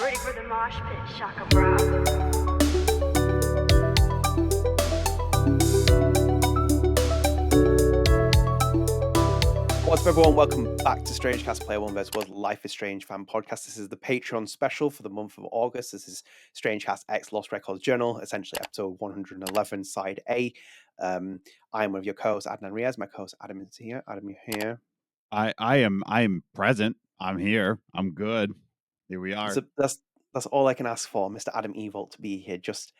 Ready for the mosh pit, shaka bra. What's up, everyone? Welcome back to StrangeCast Player One vs. World Life is Strange fan podcast. This is the Patreon special for the month of August. This is StrangeCast X Lost Records Journal, essentially episode 111, side A. I'm one of your co-hosts, Adnan and Riaz. My co-host Adam is here. Adam, you're here. I am present. I'm here. I'm good. Here we are. So that's all I can ask for, Mr. Adam Evalt, to be here. Just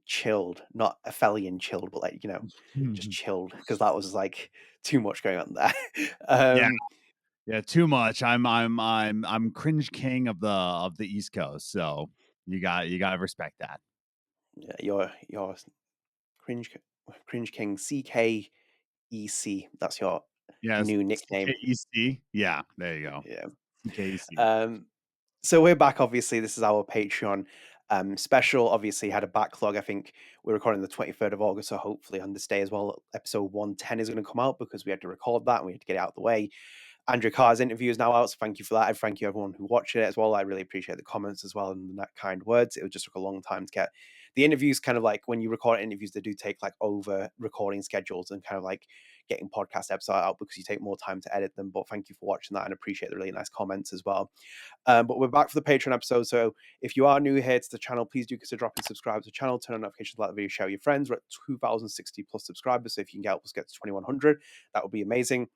chilled, not Aphelion chilled, but just chilled, because that was like too much going on there. Yeah, too much. I'm cringe king of the East Coast, so you gotta respect that. Yeah, you're cringe king CKEC. That's your new nickname. CKEC. Yeah, there you go. Yeah. CKEC. So we're back. Obviously, this is our Patreon special. Obviously, had a backlog. I think we're recording the 23rd of August, so hopefully on this day as well, episode 110 is going to come out, because we had to record that and we had to get it out of the way. Andrew Carr's interview is now out, so thank you for that. I thank you everyone who watched it as well. I really appreciate the comments as well and that kind words. It just took a long time to get the interviews. Kind of like when you record interviews, they do take like over recording schedules and kind of like getting podcast episodes out, because you take more time to edit them. But thank you for watching that and appreciate the really nice comments as well. But we're back for the Patreon episode. So if you are new here to the channel, please do consider dropping subscribe to the channel, turn on notifications, like the video, share with your friends. We're at 2,060 plus subscribers, so if you can help us get to 2,100, that would be amazing.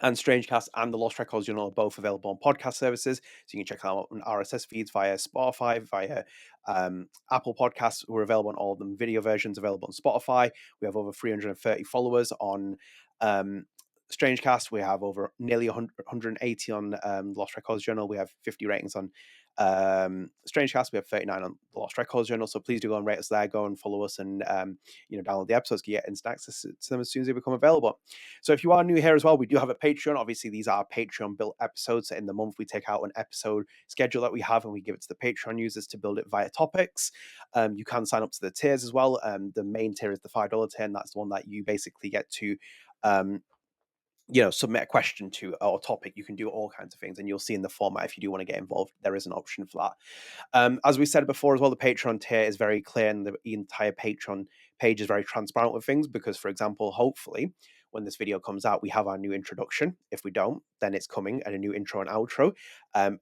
And StrangeCast and the Lost Records Journal are both available on podcast services, so you can check them out on RSS feeds via Spotify, via Apple Podcasts. We're available on all of them. Video versions available on Spotify. We have over 330 followers on StrangeCast. We have over nearly 180 on Lost Records Journal. We have 50 ratings on StrangeCast. We have 39 on the Lost Records Journal. So please do go and rate us there. Go and follow us, and download the episodes. You get instant access to them as soon as they become available. So if you are new here as well, we do have a Patreon. Obviously, these are Patreon built episodes. So in the month, we take out an episode schedule that we have, and we give it to the Patreon users to build it via topics. You can sign up to the tiers as well. The main tier is the $5 tier, and that's the one that you basically get to submit a question to or topic. You can do all kinds of things, and you'll see in the format, if you do want to get involved, there is an option for that. As we said before as well, the Patreon tier is very clear, and the entire Patreon page is very transparent with things, because, for example, hopefully when this video comes out, we have our new introduction. If we don't, then it's coming, and a new intro and outro.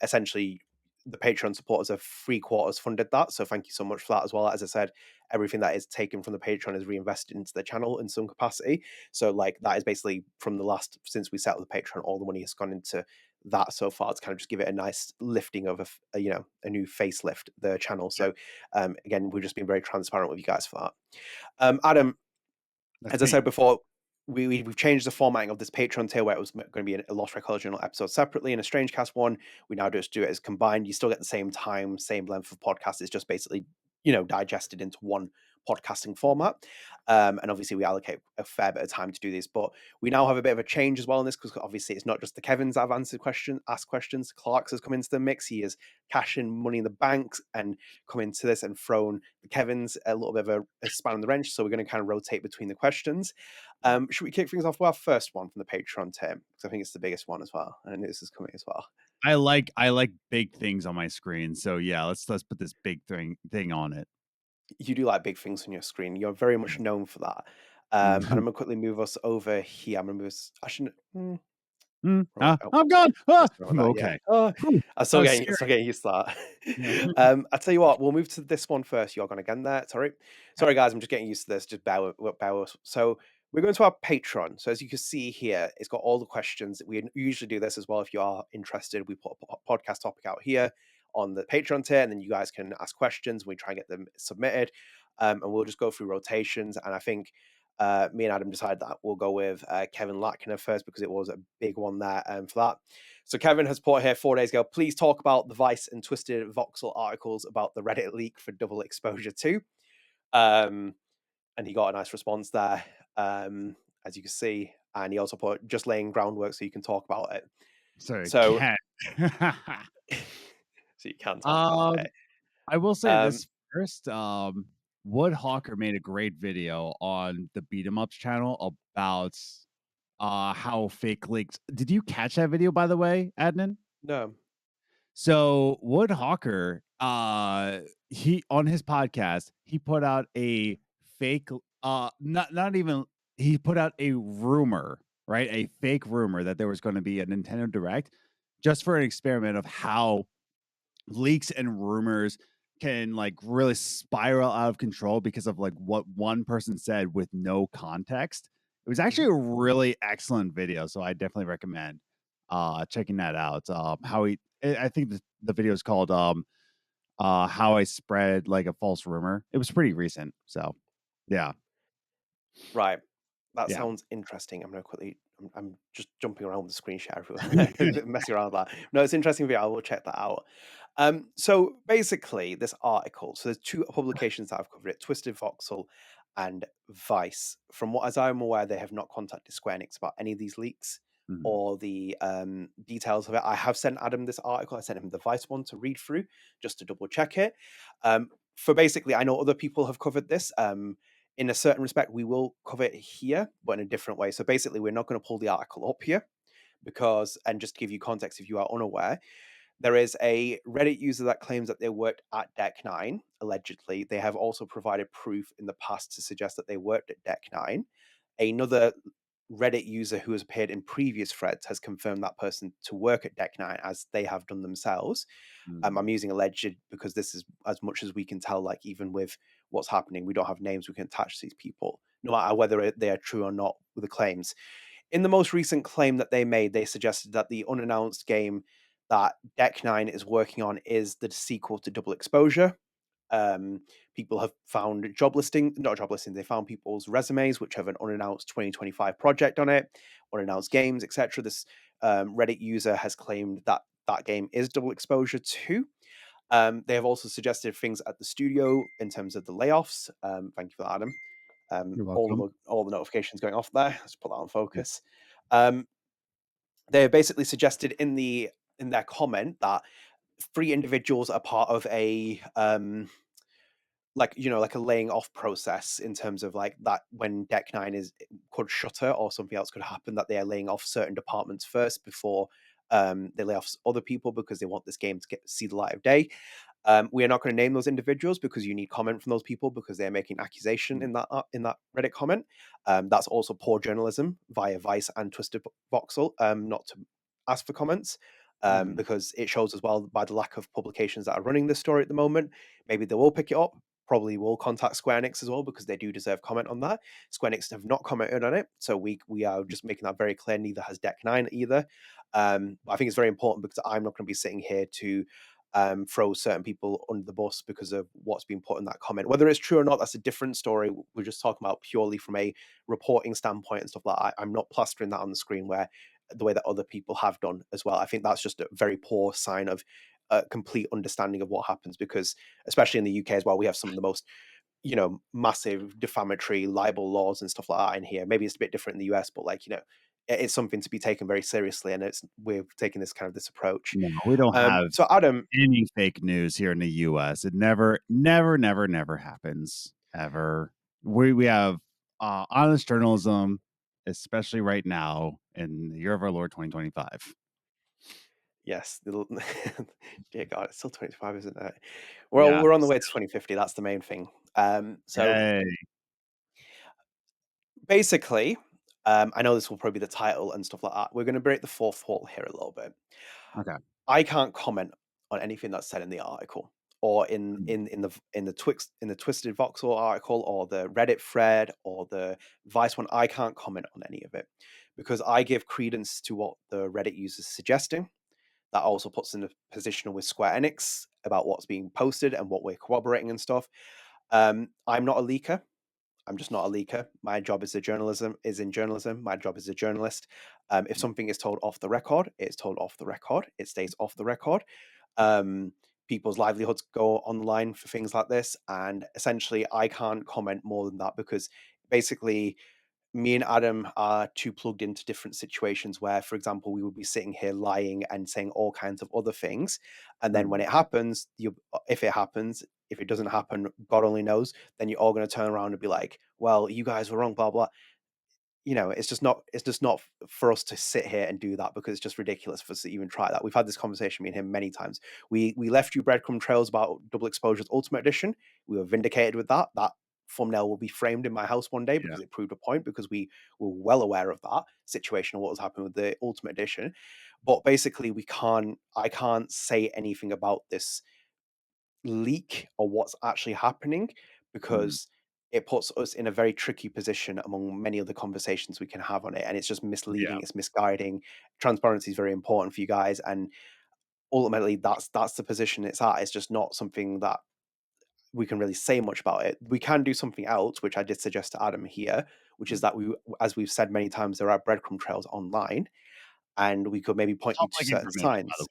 Essentially, the Patreon supporters have 3/4 funded that, so thank you so much for that as well. As I said, everything that is taken from the Patreon is reinvested into the channel in some capacity. So like that is basically from since we set up the Patreon, all the money has gone into that so far to kind of just give it a nice lifting of a new facelift, the channel. So again, we've just been very transparent with you guys for that. Adam, as I said before, we've changed the formatting of this Patreon tier, where it was going to be a Lost Records Journal episode separately and a StrangeCast one. We now just do it as combined. You still get the same time, same length of podcast. It's just basically digested into one podcasting format. And obviously we allocate a fair bit of time to do this, but we now have a bit of a change as well in this, because obviously it's not just the Kevins that have asked questions. Clarx has come into the mix. He has cashed in money in the banks and come into this and thrown the Kevins a little bit of a span on the wrench. So we're going to kind of rotate between the questions. Should we kick things off with our first one from the Patreon tier? Because I think it's the biggest one as well, and this is coming as well. I like big things on my screen, so yeah, let's put this big thing on it. You do like big things on your screen. You're very much known for that. And I'm going to quickly move us over here. I'm going to move us... I shouldn't... I'm gone. Okay. I'm still getting used to that. I'll tell you what, we'll move to this one first. You're going to get there. Sorry, guys. I'm just getting used to this. Just bear with us. So we're going to our Patreon. So as you can see here, it's got all the questions. We usually do this as well. If you are interested, we put a podcast topic out here on the Patreon tier, and then you guys can ask questions. We try and get them submitted, and we'll just go through rotations. And I think me and Adam decided that we'll go with Kevin Lackner first, because it was a big one there for that. So Kevin has put here 4 days ago, please talk about the Vice and Twisted Voxel articles about the Reddit leak for Double Exposure 2. And he got a nice response there, as you can see. And he also put, just laying groundwork so you can talk about it. So so you can talk about it. I will say this first. Woodhawker made a great video on the Beat 'em Ups channel about how fake leaks. Did you catch that video, by the way, Adnan? No. So Woodhawker, he on his podcast, he put out a fake, not even he put out a rumor, right? A fake rumor that there was going to be a Nintendo Direct, just for an experiment of how leaks and rumors can like really spiral out of control because of like what one person said with no context. It was actually a really excellent video, so I definitely recommend checking that out. How he I think the video is called how I spread like a false rumor. It was pretty recent, so yeah. Right. That Yeah. sounds interesting. I'm gonna quickly. I'm just jumping around with the screen share everywhere, messing around with that. No, it's interesting video. I will check that out. So basically, this article. So there's two publications that I've covered it: Twisted Voxel and Vice. From what as I'm aware, they have not contacted Square Enix about any of these leaks Mhm. or the details of it. I have sent Adam this article. I sent him the Vice one to read through just to double check it. For basically, I know other people have covered this. In a certain respect, we will cover it here, but in a different way. So basically, we're not going to pull the article up here because, and just to give you context if you are unaware, there is a Reddit user that claims that they worked at Deck 9, allegedly. They have also provided proof in the past to suggest that they worked at Deck 9. Another Reddit user who has appeared in previous threads has confirmed that person to work at Deck 9 as they have done themselves. I'm using alleged because this is as much as we can tell, like even with what's happening, we don't have names we can attach to these people, no matter whether they are true or not with the claims. In the most recent claim that they made, they suggested that the unannounced game that Deck 9 is working on is the sequel to Double Exposure. People have found not job listing, they found people's resumes which have an unannounced 2025 project on it, unannounced games, etc. This Reddit user has claimed that that game is Double Exposure 2. They have also suggested things at the studio in terms of the layoffs. Thank you for that, Adam. You're welcome. All the notifications going off there. Let's put that on Yeah. focus. They have basically suggested in their comment that 3 individuals are part of a like a laying off process in terms of like that when Deck 9 is could shutter or something else could happen, that they are laying off certain departments first before they lay off other people because they want this game to see the light of day. We are not going to name those individuals because you need comment from those people because they're making accusation in that Reddit comment. That's also poor journalism via Vice and Twisted Voxel, not to ask for comments. Because it shows as well by the lack of publications that are running this story at the moment. Maybe they will pick it up. Probably will contact Square Enix as well because they do deserve comment on that. Square Enix have not commented on it, so we are just making that very clear. Neither has Deck 9 either. I think it's very important because I'm not going to be sitting here to throw certain people under the bus because of what's been put in that comment. Whether it's true or not, that's a different story. We're just talking about purely from a reporting standpoint and stuff like that. I'm not plastering that on the screen where the way that other people have done as well. I think that's just a very poor sign of a complete understanding of what happens because, especially in the UK as well, we have some of the most massive defamatory libel laws and stuff like that in here. Maybe it's a bit different in the US, but it's something to be taken very seriously, and we're taking this approach. No, we don't have So Adam, any fake news here in the US. It never happens ever. We have honest journalism, especially right now in the year of our Lord 2025. yes, dear God, it's still 25, isn't it? Yeah. We're on the way to 2050. That's the main thing. So Yay. basically, I know this will probably be the title and stuff like that. We're going to break the fourth wall here a little bit. Okay. I can't comment on anything that's said in the article or in the Twisted Voxel article or the Reddit thread or the Vice one. I can't comment on any of it because I give credence to what the Reddit users suggesting. That also puts in a position with Square Enix about what's being posted and what we're corroborating and stuff. I'm not a leaker. I'm just not a leaker. My job is in journalism. My job is a journalist. If something is told off the record, it's told off the record. It stays off the record. People's livelihoods go online for things like this, and essentially, I can't comment more than that because basically, me and Adam are too plugged into different situations where, for example, we would be sitting here lying and saying all kinds of other things. And then when it happens, if it happens, if it doesn't happen, God only knows, then you're all going to turn around and be like, well, you guys were wrong, blah, blah. it's just not for us to sit here and do that because it's just ridiculous for us to even try that. We've had this conversation, me and him, many times. We left you breadcrumb trails about Double Exposure's Ultimate Edition. We were vindicated with that. That thumbnail will be framed in my house one day Yeah. because it proved a point, because we were well aware of that situation and what was happening with the Ultimate Edition. But basically, I can't say anything about this leak or what's actually happening, Mm. because it puts us in a very tricky position among many other conversations we can have on it, and it's just Yeah. misleading, it's misguiding. Transparency is very important for you guys, and ultimately that's the position it's at. It's just not something that we can really say much about it. We can do something else, which I did suggest to Adam here, which is Mm. that as we've said many times, there are breadcrumb trails online, and we could maybe point you to Public certain information, by the signs.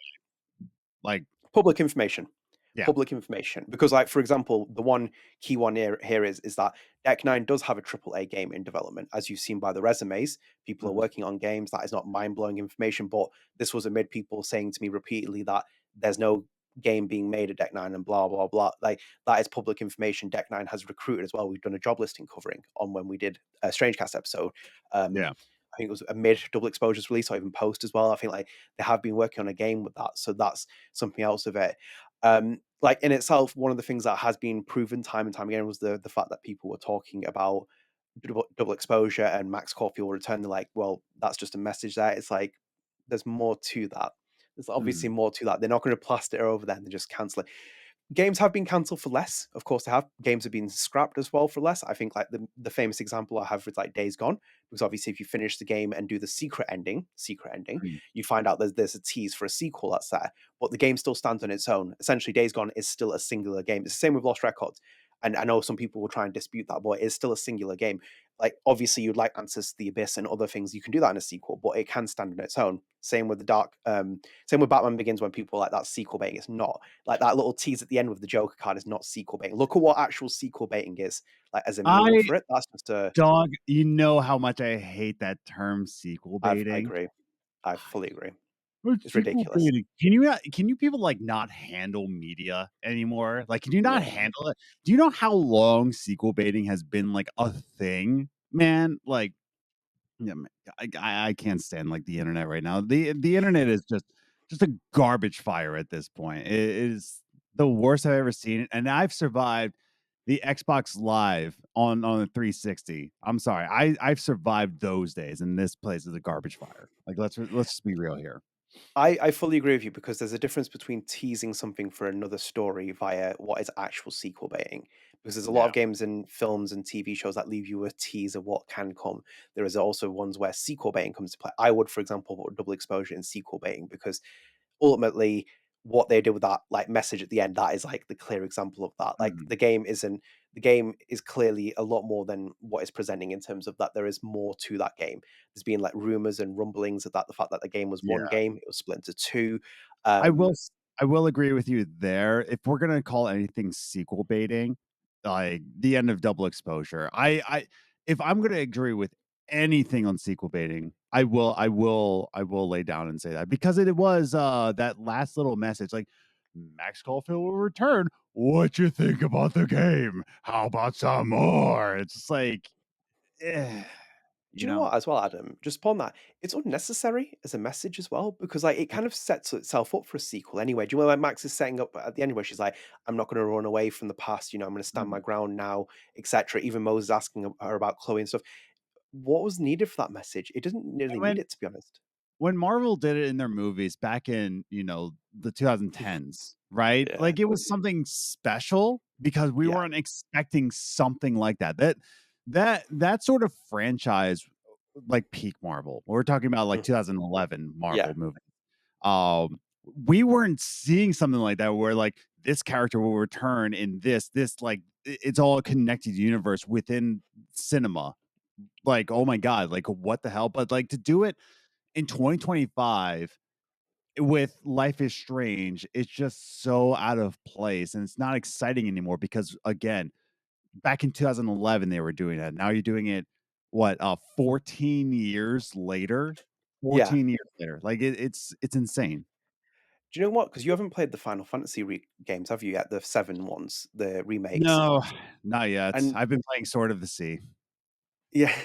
way. Like, Public information. yeah. Public information. Because, like, for example, the one key one here is that Deck Nine does have a AAA game in development. As you've seen by the resumes, people are Mhm. working on games. That is not mind-blowing information, but this was amid people saying to me repeatedly that there's no game being made at Deck Nine and blah blah blah. Like, that is public information. Deck Nine has recruited as well. We've done a job listing covering on when we did a StrangeCast episode. Yeah. I think it was a mid Double Exposures release or even post as well. I think, like, they have been working on a game with that, so that's something else of it. Like, in itself, one of the things that has been proven time and time again was the fact that people were talking about double exposure and Max Caulfield return. They're like, well, that's just a message there. It's like, there's more to that. There's obviously Mhm. more to that. They're not going to plaster it over there and just cancel it. Games have been cancelled for less. Of course, they have. Games have been scrapped as well for less. I think, like, the famous example I have with, like, Days Gone, because obviously if you finish the game and do the secret ending, Mm. you find out there's a tease for a sequel that's there, but the game still stands on its own. Essentially, Days Gone is still a singular game. It's the same with Lost Records, and I know some people will try and dispute that, but it's still a singular game. Like, obviously, you'd like answers to the Abyss and other things. You can do that in a sequel, but it can stand on its own. Same with same with Batman Begins, when people are like, that's sequel baiting. It's not. Like, that little tease at the end with the Joker card is not sequel baiting. Look at what actual sequel baiting is, like, as a meaning I for it. That's just a. dog, you know how much I hate that term sequel I baiting. agree. I fully agree. It's It's sequel ridiculous. baiting. Can you people, like, not handle media anymore? Like, can you not Yeah. handle it? Do you know how long sequel baiting has been, like, a thing, man? Like, yeah, I can't stand, like, the internet right now. The internet is just a garbage fire at this point. It is the worst I've ever seen it, and I've survived the Xbox Live on the 360. I'm sorry. I've survived those days, and this place is a garbage fire. Like, let's just be real here. I fully agree with you, because there's a difference between teasing something for another story via what is actual sequel baiting. Because there's a lot Yeah. of games and films and TV shows that leave you a tease of what can come. There is also ones where sequel baiting comes to play. I would, for example, put double exposure in sequel baiting, because ultimately what they did with that, like, message at the end, that is, like, the clear example of that. Like, Mhm. the game is clearly a lot more than what it's presenting, in terms of that there is more to that game. There's been, like, rumors and rumblings of that, the fact that the game was one Yeah. game, it was split into two. I will um s I will agree with you there. If we're gonna call anything sequel baiting, like the end of Double Exposure, I if I'm gonna agree with anything on sequel baiting, I will lay down and say that, because it was that last little message, like, Max Caulfield will return. What you think about the game? How about some more? It's just like, eh, Do you you know know? what, as well, Adam? Just upon that, it's unnecessary as a message as well, because, like, it kind of sets itself up for a sequel anyway. Do you know, like, Max is setting up at the end where she's like, "I'm not going to run away from the past. I'm going to stand my Mhm. ground now," etc. Even Moses asking her about Chloe and stuff. What was needed for that message? It didn't really need When it, to be honest. when Marvel did it in their movies back in, the 2010s, right? Yeah, Like, it was something special because we yeah, weren't expecting something like that. That sort of franchise, like peak Marvel. We're talking about like mm, 2011 yeah, Marvel movie. Um, we weren't seeing something like that where, like, this character will return in this like it's all a connected universe within cinema. Like, oh my god, like, what the hell? But, like, to do it in 2025 with Life is Strange, it's just so out of place, and it's not exciting anymore because, again, back in 2011 they were doing that. Now you're doing it, what, 14 years later? yeah. 14 years later. Like, it's insane. Do you know what? Because you haven't played the Final Fantasy games, have you yet? The seven ones, the remakes, No, not yet. and I've been playing Sword of the Sea. yeah,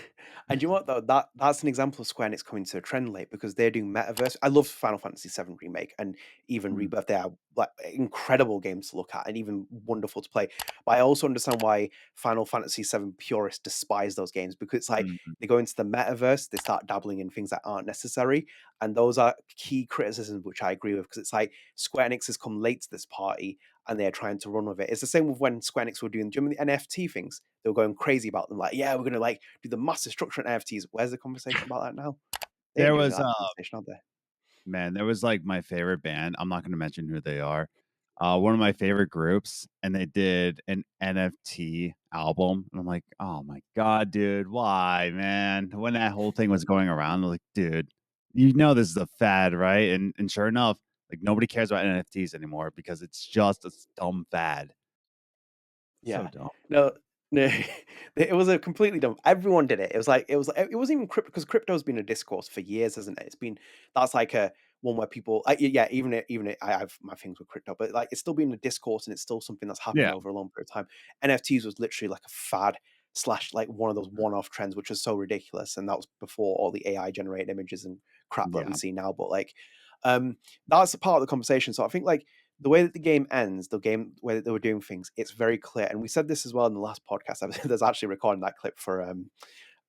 And you know what though? That's an example of Square Enix coming to a trend late because they're doing metaverse. I love Final Fantasy VII Remake and even Mm, Rebirth. They are like incredible games to look at and even wonderful to play. But I also understand why Final Fantasy VII purists despise those games because it's like mm, they go into the metaverse, they start dabbling in things that aren't necessary, and those are key criticisms which I agree with because it's like Square Enix has come late to this party and they're trying to run with it. It's the same with when Square Enix were doing, do you remember the NFT things? They were going crazy about them, like, yeah, we're gonna like do the massive structure in NFTs. Where's the conversation about that now? They ain't there doing was, that conversation, are they? man, there was, like, my favorite band, I'm not gonna mention who they are, one of my favorite groups, and they did an NFT album, and I'm like, "Oh my god, dude, why, man?" When that whole thing was going around, I'm like, "Dude, you know this is a fad, right?" And sure enough, like, nobody cares about NFTs anymore because it's just a dumb fad. So Yeah. dumb. No, no, it was a completely dumb. Everyone did it. It was like it wasn't even crypto because crypto's been a discourse for years, hasn't it? It's been that's like a one where people, yeah, I have my things with crypto, but like it's still been a discourse and it's still something that's happened Yeah. over a long period of time. NFTs was literally like a fad slash like one of those one-off trends, which was so ridiculous, and that was before all the AI generated images and crap that we Yeah. see now. But like, that's a part of the conversation. So I think like the way that the game ends, the game way that they were doing things, it's very clear. And we said this as well in the last podcast. There's actually recording that clip for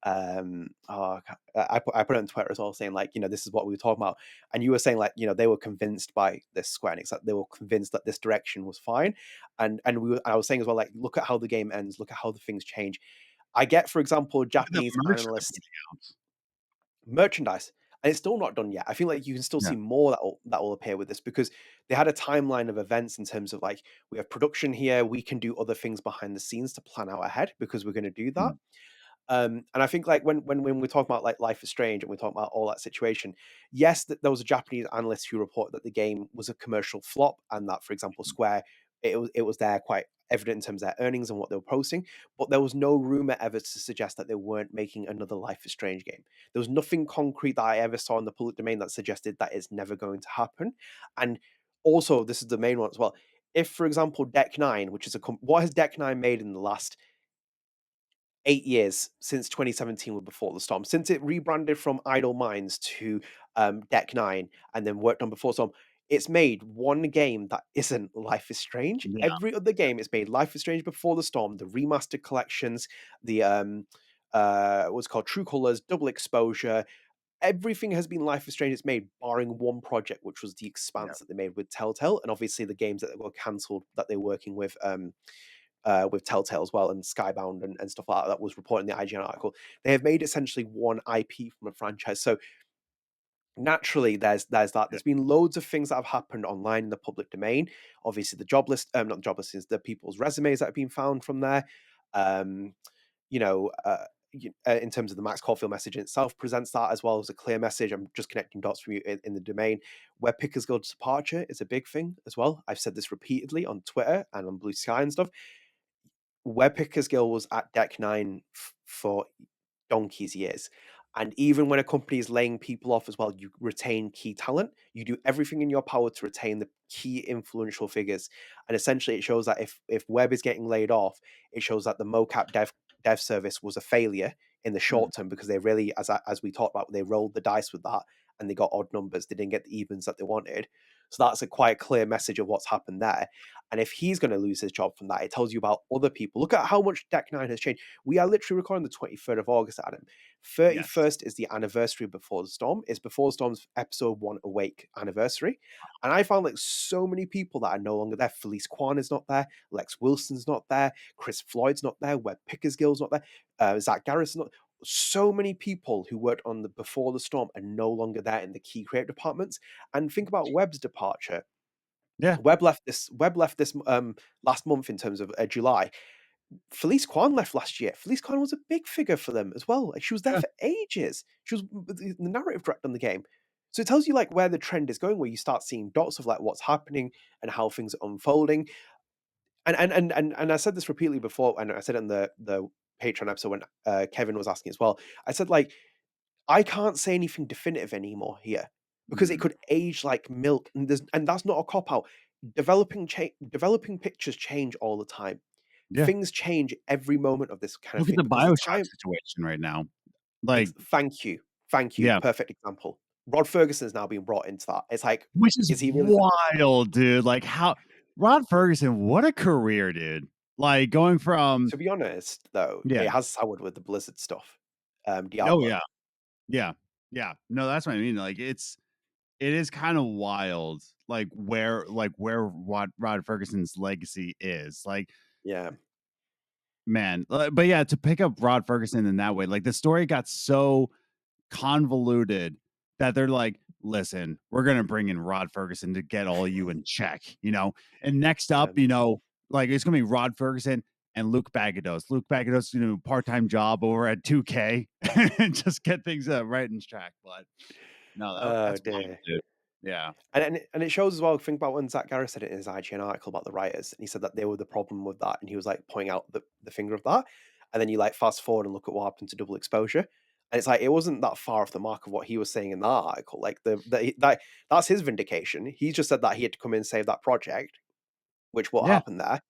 I put it on Twitter as well, saying like, this is what we were talking about, and you were saying like, they were convinced by this Square Enix, that they were convinced that this direction was fine, and I was saying as well, like, look at how the game ends, look at how the things change. I get, for example, Look at the Japanese merch they're analysts putting out. merchandise, and it's still not done yet. I feel like you can still Yeah. see more that will appear with this because they had a timeline of events in terms of like we have production here, we can do other things behind the scenes to plan out ahead because we're going to do that. Mm. And I think like when we talk about like Life is Strange and we talk about all that situation, yes, that there was a Japanese analyst who reported that the game was a commercial flop, and that, for example, Square, it was there quite evident in terms of their earnings and what they were posting, but there was no rumor ever to suggest that they weren't making another Life is Strange game. There was nothing concrete that I ever saw in the public domain that suggested that it's never going to happen. And also, this is the main one as well. If, for example, Deck Nine, which is what has Deck Nine made in the last 8 years since 2017 with Before the Storm, since it rebranded from Idle Minds to Deck Nine and then worked on Before Storm, it's made one game that isn't Life is Strange. Yeah. Every other game it's made Life is Strange Before the Storm, the remastered collections, the what's called True Colors, Double Exposure. Everything has been Life is Strange. It's made, barring one project, which was The Yeah. Expanse that they made with Telltale, and obviously the games that were cancelled that they're working with Telltale as well, and Skybound and stuff like that, that was reported in the IGN article. They have made essentially one IP from a franchise. So naturally, there's that. Yeah. There's been loads of things that have happened online in the public domain. Obviously, the job list, not the job listings, the people's resumes that have been found from there. Um, you know, in terms of the Max Caulfield message in itself, presents that as well as a clear message. I'm just connecting dots for you in the domain. Where Pickers Guild's departure is a big thing as well. I've said this repeatedly on Twitter and on Blue Sky and stuff. Web Pickers Gill was at Deck Nine for donkey's years. And even when a company is laying people off as well, you retain key talent. You do everything in your power to retain the key influential figures. And essentially, it shows that if Web is getting laid off, it shows that the mocap dev service was a failure in the Mm. short term because they really, as we talked about, they rolled the dice with that and they got odd numbers. They didn't get the evens that they wanted. So that's a quite clear message of what's happened there. And if he's going to lose his job from that, it tells you about other people. Look at how much Deck Nine has changed. We are literally recording the 23rd of August, Adam. Yes. 31st is the anniversary of Before the Storm. It's Before the Storm's episode 1 Awake anniversary. And I found like so many people that are no longer there. Felice Kwan is not there. Lex Wilson's not there. Chris Floyd's not there. Webb Pickersgill's not there. Zach Garrett's not. So many people who worked on the Before the Storm are no longer there in the key creative departments. And think about Webb's departure. Yeah. Webb left this last month in terms of July. Felice Kwan left last year. Felice Kwan was a big figure for them as well. Like, she was there Yeah. for ages. She was the narrative director on the game. So it tells you like where the trend is going, where you start seeing dots of like what's happening and how things are unfolding. And I said this repeatedly before, and I said it in the Patreon episode when Kevin was asking as well. I said like I can't say anything definitive anymore here because it Mm. could age like milk, and that's not a cop out. Developing pictures change all the time. Yeah. Things change every moment of this kind of Look at thing the because the BioShock time. situation right now. Like, Thank you. yeah, Perfect example. Rod Ferguson is now being brought into that. It's like, which is is he really? wild, dude. Like, how Rod Ferguson, what a career, dude. Like, going from To be honest, though, yeah. it has soured with the Blizzard stuff. Oh, Diablo. yeah. Yeah. Yeah. No, that's what I mean. Like, it is kind of wild, where Rod Ferguson's legacy is. Like, Yeah. man, but yeah, to pick up Rod Ferguson in that way, like the story got so convoluted that they're like, listen, we're gonna bring in Rod Ferguson to get all you in check, And next Yeah. up, like it's gonna be Rod Ferguson and Luke Bagados. Luke Bagados, part-time job over at 2K and just get things right in track. But no, Oh that's wild, dear. dude. Yeah. And it shows as well. Think about when Zach Garris said it in his IGN article about the writers, and he said that they were the problem with that, and he was like pointing out the finger of that. And then you like fast forward and look at what happened to Double Exposure, and it's like it wasn't that far off the mark of what he was saying in that article. Like that's his vindication. He just said that he had to come in and save that project, which what Yeah. happened there.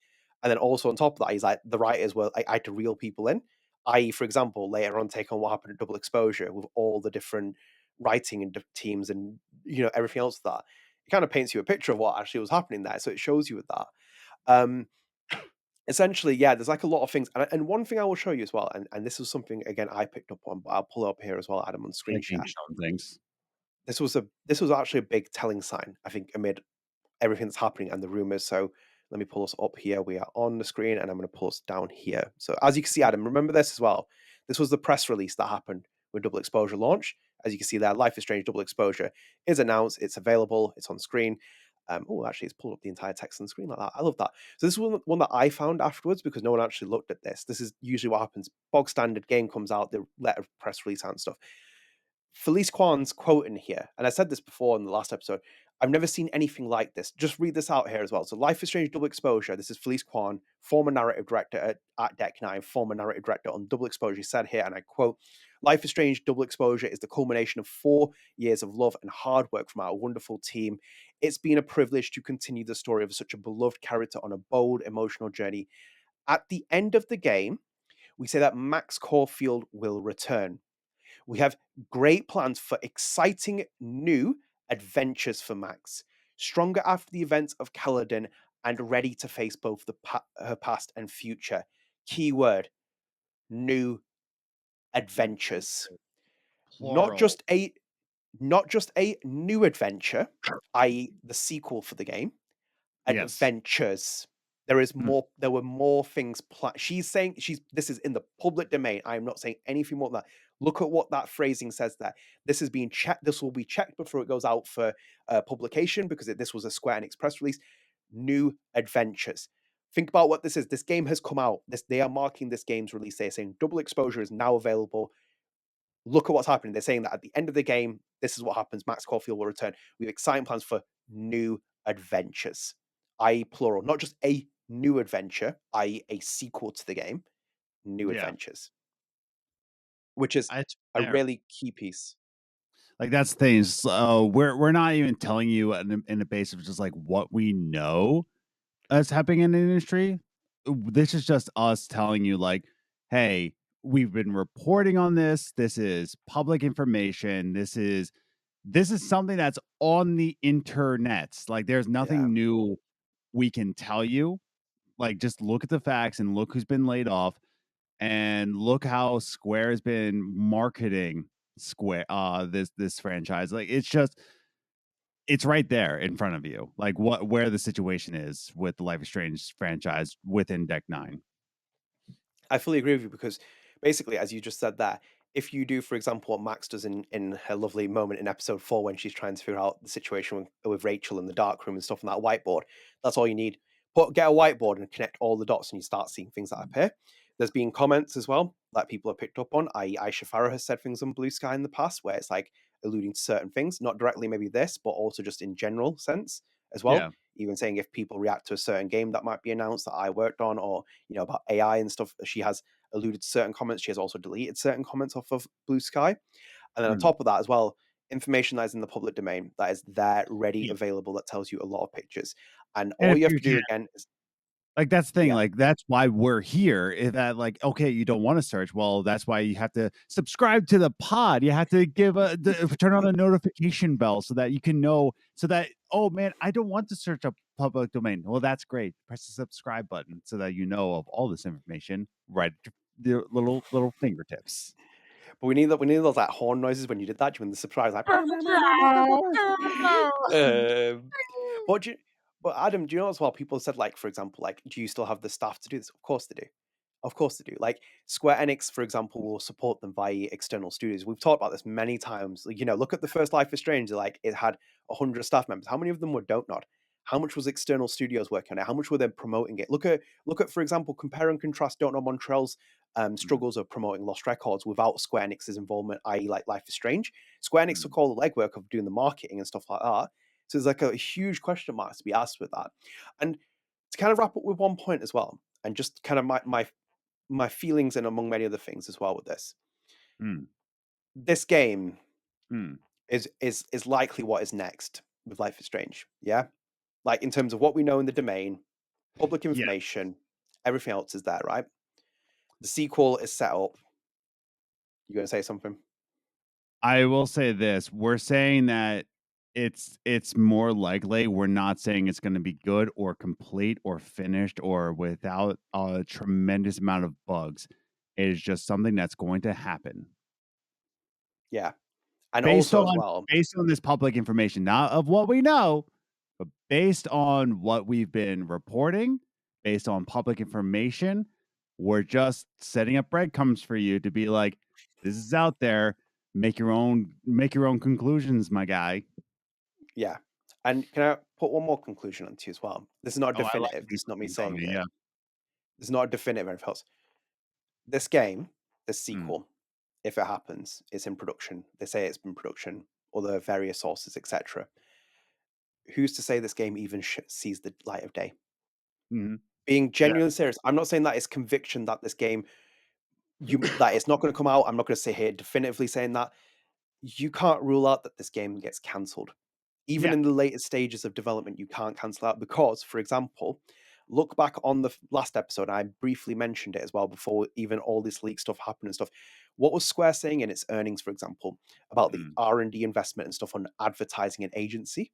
And then also on top of that, he's like the writers were I had to reel people in, i.e., for example, later on take on what happened at Double Exposure with all the different writing and teams and everything else that it kind of paints you a picture of what actually was happening there. So it shows you with that. Um, Essentially, yeah, there's like a lot of things, and one thing I will show you as well, and this was something again I picked up on, but I'll pull it up here as well, Adam, on I screen like being share. shown things. This was actually a big telling sign, I think, amid everything that's happening and the rumors. So let me pull us up here. We are on the screen, and I'm going to pull us down here. So as you can see, Adam, remember this as well. This was the press release that happened with Double Exposure launch. As you can see there, Life is Strange Double Exposure is announced. It's available. It's on screen. Actually, it's pulled up the entire text on the screen like that. I love that. So this is one that I found afterwards because no one actually looked at this. This is usually what happens. Bog standard game comes out, the letter of press release out and stuff. Felice Kwan's quote in here, and I said this before in the last episode, I've never seen anything like this. Just read this out here as well. So Life is Strange Double Exposure. This is Felice Kwan, former narrative director at Deck 9, former narrative director on Double Exposure. He said here, and I quote, Life is Strange Double Exposure is the culmination of 4 years of love and hard work from our wonderful team. It's been a privilege to continue the story of such a beloved character on a bold, emotional journey. At the end of the game, we say that Max Caulfield will return. We have great plans for exciting new adventures for Max, stronger after the events of Caledon and ready to face both her past and future. Keyword, new adventures. Not Plural. just a not just a new adventure, i.e. the sequel for the game, Yes. adventures. Mm. There were more things planned. She's saying this is in the public domain. I am not saying anything more than that. Look at what that phrasing says there. This is being checked. This will be checked before it goes out for publication because this was a Square Enix press release. New adventures. Think about what this is. This game has come out. They are marking this game's release. They're saying Double Exposure is now available. Look at what's happening. They're saying that at the end of the game, this is what happens. Max Caulfield will return. We have exciting plans for new adventures, i.e., plural, not just a new adventure, i.e., a sequel to the game, new Yeah. adventures, which is It's a fair. really key piece. Like that's the thing. We're not even telling you in the base of just like what we know that's happening in the industry. This is just us telling you, like, hey, we've been reporting on this. This is public information. This is something that's on the internet. Like, there's Yeah. nothing new we can tell you. Like, just look at the facts and look who's been laid off and look how Square has been marketing this franchise. Like, it's right there in front of you. Like where the situation is with the Life is Strange franchise within Deck 9. I fully agree with you because basically, as you just said there, if you do, for example, what Max does in her lovely moment in episode 4 when she's trying to figure out the situation with Rachel in the dark room and stuff on that whiteboard, that's all you need. Get a whiteboard and connect all the dots, and you start seeing things that appear. There's been comments as well that people have picked up on. I.e., Aisha Farah has said things on Blue Sky in the past where it's like alluding to certain things, not directly maybe this, but also just in general sense as well. Yeah. Even saying if people react to a certain game that might be announced that I worked on, or about AI and stuff, she has alluded to certain comments. She has also deleted certain comments off of Blue Sky. And then on Mm. top of that as well, information that is in the public domain that is there, ready, Yeah. available, that tells you a lot of pictures. And And all if you have you to do can, again is Like, that's the thing, Yeah, like, that's why we're here, is that, like, okay, you don't wanna search, well, that's why you have to subscribe to the pod, you have to give a turn on a notification bell so that you can know so that, "Oh, man, I don't want to search a public domain." Well, that's great. Press the subscribe button so that you know of all this information right at your little fingertips. but we need those like horn noises when you did that. When the surprise like. Um, But do you, but Adam, do you know as well? People said like, for example, like, do you still have the staff to do this? Of course they do. Of course they do. Like Square Enix, for example, will support them via external studios. We've talked about this many times. Like, look at the first Life is Strange. Like it had 100 staff members. How many of them were Don't Nod? How much was external studios working on it? How much were they promoting it? Look at, for example, compare and contrast Don't Nod Montreal's Mhm, struggles of promoting Lost Records without Square Enix's involvement, i.e., like Life is Strange. Square Enix mhm, took all the legwork of doing the marketing and stuff like that. So there's like a huge question mark to be asked with that. And to kind of wrap up with one point as well, and just kind of my feelings and among many other things as well with this. mm, This game mm. is likely what is next with Life is Strange. Yeah. Like in terms of what we know in the domain, public Yeah. information, everything else is there, right? The sequel is set up. You gonna say something? I will say this, we're saying that it's more likely, we're not saying it's gonna be good or complete or finished or without a tremendous amount of bugs. It is just something that's going to happen Yeah. And based also as on well, based on this public information, not of what we know, but based on what we've been reporting, based on public information, we're just setting up breadcrumbs for you to be like, "This is out there. Make your own conclusions, my guy." yeah. And can I put one more conclusion onto you as well? This is not Oh, I like definitive. This is not me conclusions on saying it, it. yeah. This is not definitive or anything else. This game, the Mm, sequel, if it happens, it's in production. They say it's in production, other various sources, etc. Who's to say this game even sees the light of day? mhm. Being Yeah, genuinely serious, I'm not saying that it's conviction that this game that it's not going to come out. I'm not going to sit here definitively saying that. You can't rule out that this game gets cancelled. Even yeah, in the later stages of development, you can't cancel out because, for example, look back on the last episode. I briefly mentioned it as well before even all this leak stuff happened and stuff. What was Square saying in its earnings, for example, about the mm, R&D investment and stuff on advertising and agency?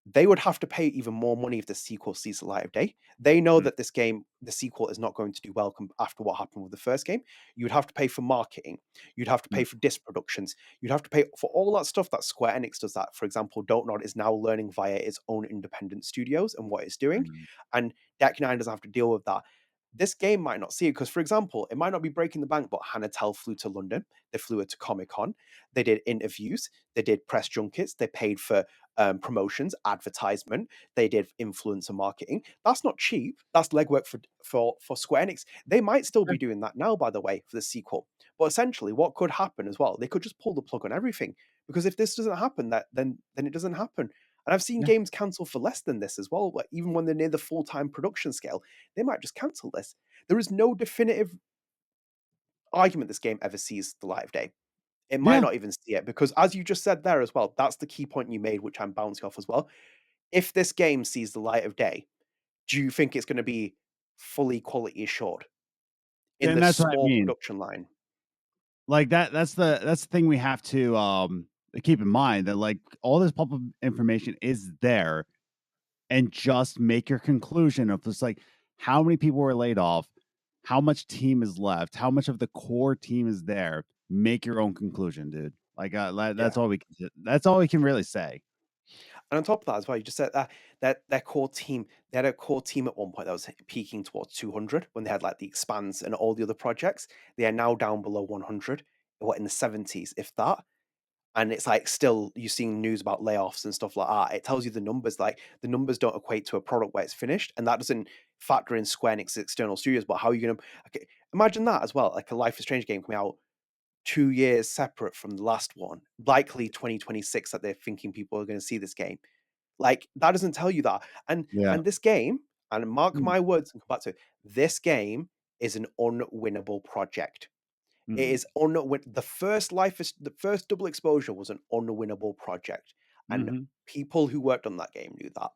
They would have to pay even more money if the sequel sees the light of day. They know mm, that this game, the sequel, is not going to do well after what happened with the first game. You'd have to pay for marketing. You'd have to mm, pay for disc productions. You'd have to pay for all that stuff that Square Enix does. That, for example, Don't Nod is now learning via its own independent studios and what it's doing, mm, and Deck Nine doesn't have to deal with that. This game might not see it because, for example, it might not be breaking the bank, but Hannah Tell flew to London. They flew her to Comic Con. They did interviews. They did press junkets. They paid for promotions, advertisement. They did influencer marketing. That's not cheap. That's legwork for Square Enix. They might still yeah, be doing that now, by the way, for the sequel. But essentially, what could happen as well? They could just pull the plug on everything because if this doesn't happen, then it doesn't happen. And I've seen yeah, games cancel for less than this as well. Like even when they're near the full time production scale, they might just cancel this. There is no definitive argument this game ever sees the light of day. It might yeah, not even see it because, as you just said there as well, that's the key point you made, which I'm bouncing off as well. If this game sees the light of day, do you think it's going to be fully quality assured in and the that's what I small mean. production line? Like, that's the thing we have to, keep in mind that, like, all this public information is there, and just make your conclusion of just, like, how many people were laid off, how much team is left, how much of the core team is there. Make your own conclusion, dude. Like, Yeah. that's all we can really say. And on top of that as well, you just said that their core team, they had a core team at one point that was peaking towards 200 when they had like the expanse and all the other projects. They are now down below 100, what in the 70s, if that. And it's like still you're seeing news about layoffs and stuff like that. It tells you the numbers, like the numbers don't equate to a product where it's finished, and that doesn't factor in Square Enix external studios. But how are you gonna okay, imagine that as well? Like a Life is Strange game coming out 2 years separate from the last one, likely 2026 that they're thinking people are going to see this game. Like that doesn't tell you that. Yeah. And this game, and mark Mm, my words and come back to it, this game is an unwinnable project. It mhm, is the first double exposure was an unwinnable project, and mhm, people who worked on that game knew that.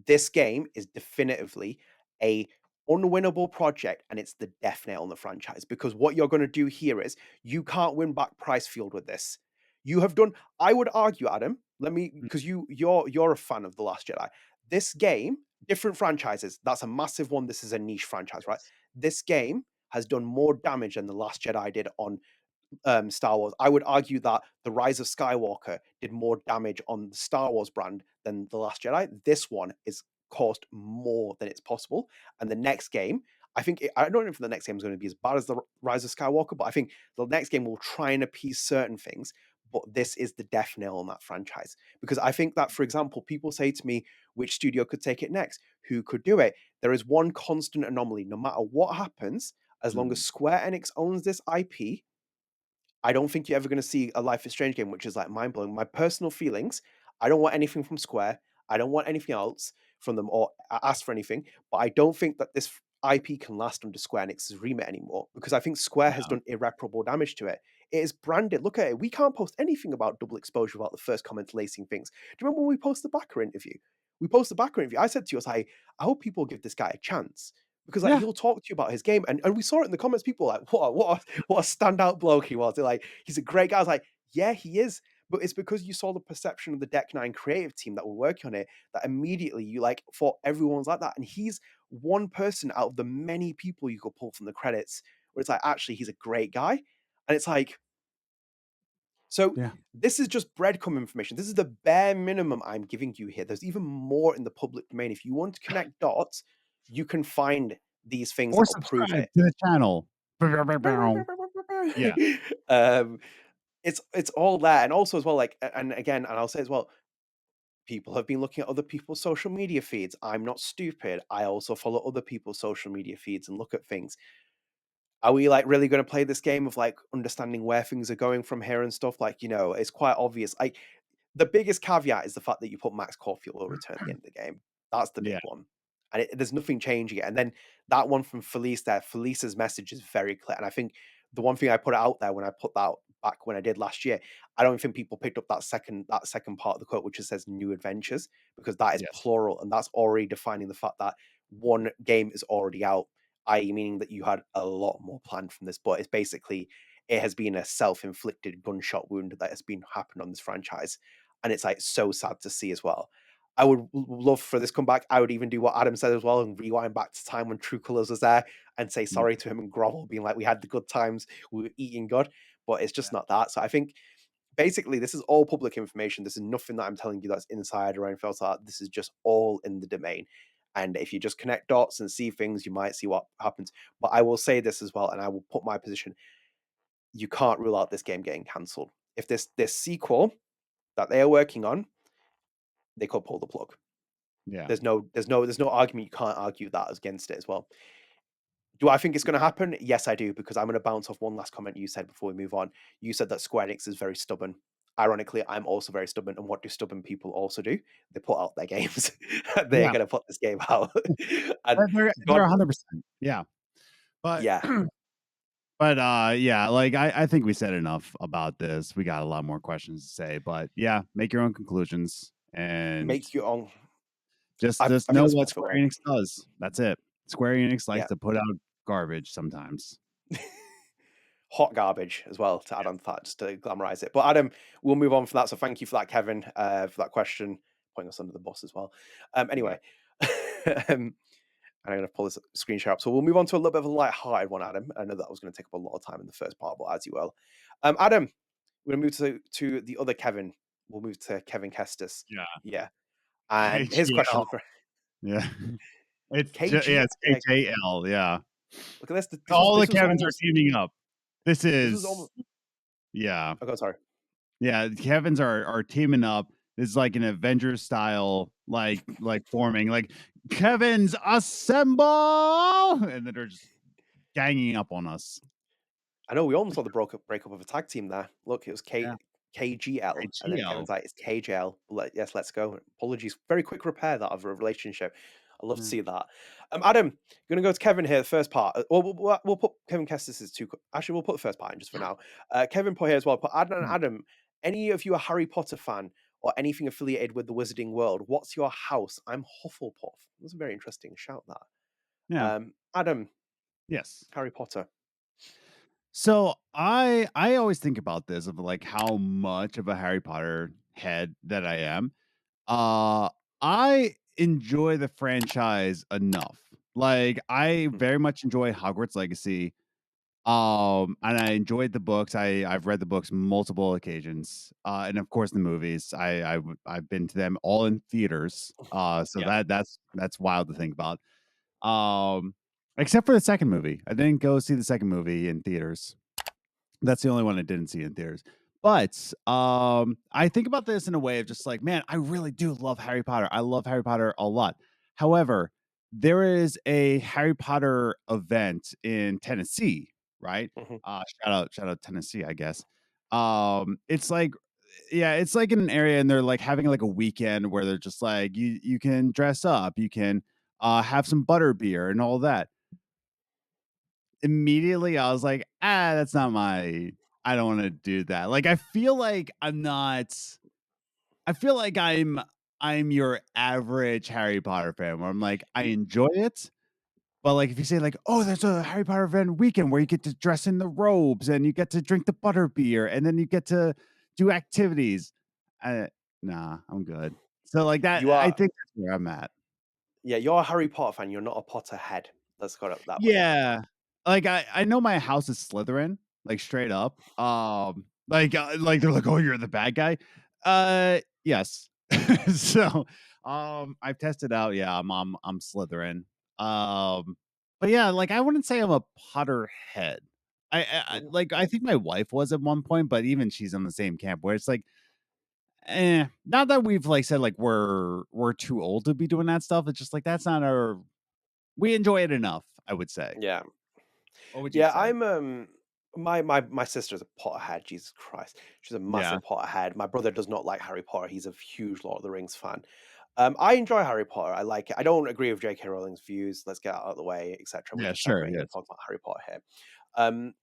This game is definitively a unwinnable project, and it's the death nail on the franchise, because what you're going to do here is you can't win back Pricefield with this. You have done, I would argue, Adam, because you're a fan of The Last Jedi. This game, different franchises, that's a massive one. This is a niche franchise, right? This game has done more damage than The Last Jedi did on Star Wars. I would argue that The Rise of Skywalker did more damage on the Star Wars brand than The Last Jedi. This one is caused more than it's possible. And the next game, I don't know if the next game is going to be as bad as The Rise of Skywalker, but I think the next game will try and appease certain things. But this is the death nail on that franchise. Because I think that, for example, people say to me, which studio could take it next? Who could do it? There is one constant anomaly. No matter what happens, as long as Square Enix owns this IP, I don't think you're ever going to see a Life is Strange game, which is like mind blowing. My personal feelings, I don't want anything from Square. I don't want anything else from them or ask for anything. But I don't think that this IP can last under Square Enix's remit anymore, because I think Square has done irreparable damage to it. It is branded. Look at it. We can't post anything about double exposure without the first comment lacing things. Do you remember when we posted the Backer interview? I said to you, I hope people give this guy a chance, because like he'll talk to you about his game, and we saw it in the comments. People were like, what a standout bloke he was. They're like, he's a great guy. I was like, yeah, he is. But it's because you saw the perception of the Deck 9 creative team that were working on it, that immediately you like thought everyone's like that. And he's one person out of the many people you could pull from the credits where it's like, actually, he's a great guy. And it's like, so this is just breadcrumb information. This is the bare minimum I'm giving you here. There's even more in the public domain. If you want to connect dots, you can find these things Or that will prove subscribe it. to the channel. Yeah. It's all there. And also as well, like, and again, and I'll say as well, people have been looking at other people's social media feeds. I'm not stupid. I also follow other people's social media feeds and look at things. Are we like really going to play this game of like understanding where things are going from here and stuff? Like, it's quite obvious. The biggest caveat is the fact that you put Max Caulfield will return at the end of the game. That's the big one. And there's nothing changing it. And then that one from Felice there, Felice's message is very clear. And I think the one thing I put out there when I put that back when I did last year, I don't think people picked up that second part of the quote, which just says new adventures, because that is plural. And that's already defining the fact that one game is already out, i.e. meaning that you had a lot more planned from this. But it's basically, it has been a self-inflicted gunshot wound that has been happened on this franchise. And it's like so sad to see as well. I would love for this comeback. I would even do what Adam said as well and rewind back to time when True Colors was there and say sorry to him and grovel, being like, we had the good times, we were eating good, but it's just not that. So I think basically this is all public information. This is nothing that I'm telling you that's inside or anything else like that. This is just all in the domain. And if you just connect dots and see things, you might see what happens. But I will say this as well, and I will put my position. You can't rule out this game getting cancelled. If this sequel that they are working on, they could pull the plug. Yeah. There's no argument. You can't argue that against it as well. Do I think it's going to happen? Yes, I do, because I'm going to bounce off one last comment you said before we move on. You said that Square Enix is very stubborn. Ironically, I'm also very stubborn. And what do stubborn people also do? They put out their games. They're going to put this game out. And they're 100%. Yeah. But yeah. But like I think we said enough about this. We got a lot more questions to say, but yeah, make your own conclusions and make your own. Just know what Square Enix does. That's it. Square Enix likes to put out garbage sometimes. Hot garbage as well to add on to that, just to glamorize it. But Adam, we'll move on from that. So thank you for that, Kevin, for that question, putting us under the bus as well. Anyway, and I'm going to pull this screenshot up. So we'll move on to a little bit of a light-hearted one, Adam. I know that was going to take up a lot of time in the first part, but as you will. Adam, we're going to move to the other Kevin. We'll move to Kevin Kestis. Yeah. And his question. Yeah. It's KG, it's KJL. Yeah. Look at this. All the Kevins are teaming up. This is almost, yeah. Okay, sorry. Yeah, Kevins are teaming up. It's like an Avengers style, like forming, like Kevins assemble, and then they're just ganging up on us. I know we almost saw the breakup of a tag team there. Look, it was KGL, and then Kevin's like, it's KJL. Yes, let's go. Apologies. Very quick repair that of a relationship. I love to see that. Adam, you're gonna go to Kevin here. The first part. We'll put Kevin Kestis as two. Actually, we'll put the first part in just for now. Kevin put here as well. Put Adnan and Adam. Any of you a Harry Potter fan or anything affiliated with the Wizarding World? What's your house? I'm Hufflepuff. That's a very interesting shout. That. Yeah. Adam, Yes. Harry Potter. So I always think about this of like how much of a Harry Potter head that I am. Uh I enjoy the franchise enough. Like I Mhm. very much enjoy Hogwarts Legacy. And I enjoyed the books. I've read the books multiple occasions. And of course the movies. I've been to them all in theaters. So Yeah. that's wild to think about. Um except for the second movie. I didn't go see the second movie in theaters. That's the only one I didn't see in theaters. But I think about this in a way of just like, man, I really do love Harry Potter. I love Harry Potter a lot. However, there is a Harry Potter event in Tennessee, right? Mhm. Shout out Tennessee, I guess. It's like yeah, it's like in an area and they're like having like a weekend where they're just like you can dress up, you can have some butter beer and all that. Immediately I was like, that's not my I don't want to do that. Like I feel like I'm your average Harry Potter fan where I'm like, I enjoy it, but like if you say like, oh, there's a Harry Potter event weekend where you get to dress in the robes and you get to drink the butter beer and then you get to do activities. I, nah, I'm good. So like that, You I are, think that's where I'm at. yeah, you're a Harry Potter fan. You're not a Potter head. Let's go that way. Yeah. Like, I know my house is Slytherin, like, straight up. Like, they're like, "Oh, you're the bad guy?" Yes. So, I've tested out, yeah, I'm Slytherin. But yeah, like, I wouldn't say I'm a Potterhead. Mhm. Like, I think my wife was at one point, but even she's in the same camp where it's like, not that we've, like, said, like, we're too old to be doing that stuff, it's just like, that's not our we enjoy it enough, I would say. Yeah. What would you Yeah, say? I'm my sister's a Potterhead, Jesus Christ. She's a Yeah. massive Potterhead. My brother does not like Harry Potter. He's a huge Lord of the Rings fan. I enjoy Harry Potter. I like it. I don't agree with J.K. Rowling's views. Let's get out of the way, etc. We Yeah, can sure, separate here and yes. talk about Harry Potter here. Um,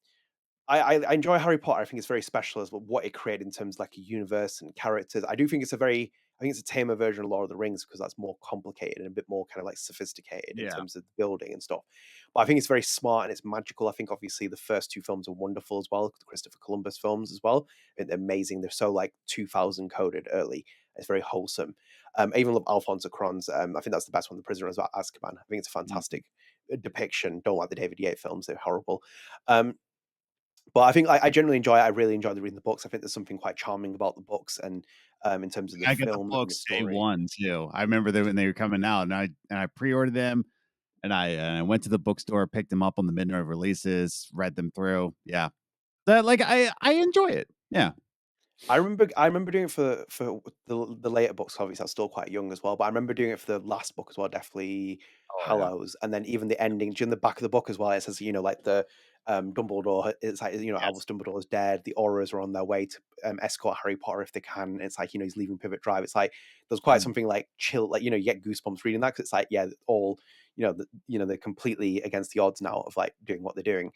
I enjoy Harry Potter. I think it's very special as what it created in terms of like a universe and characters. I do think it's a very, I think it's a tamer version of Lord of the Rings because that's more complicated and a bit more kind of like sophisticated in Yeah. terms of the building and stuff. But I think it's very smart and it's magical. I think obviously the first two films are wonderful as well. The Christopher Columbus films as well. I think they're amazing. They're so like 2000 coded early. It's very wholesome. I even love Alphonse Cuarón's. I think that's the best one, The Prisoner of Azkaban. I think it's a Mm. fantastic depiction. Don't like the David Yates films; they're horrible. Um, but I think I generally enjoy it. I really enjoy reading the books. I think there's something quite charming about the books and in terms of the I got the films and the books day story. one too. I remember when they were coming out, and I pre-ordered them, and I went to the bookstore, picked them up on the midnight releases, read them through. Yeah, that like I enjoy it. Yeah, I remember doing it for the later books. Obviously, I was still quite young as well, but I remember doing it for the last book as well. Definitely oh yeah, Hallows, and then even the ending. During the back of the book as well, it says like the Dumbledore. It's like yes, Albus Dumbledore is dead. The Aurors are on their way to escort Harry Potter if they can. It's like he's leaving Pivot Drive. It's like there's quite mm, something like chill. Like you get goosebumps reading that because it's like all they're completely against the odds now of like doing what they're doing.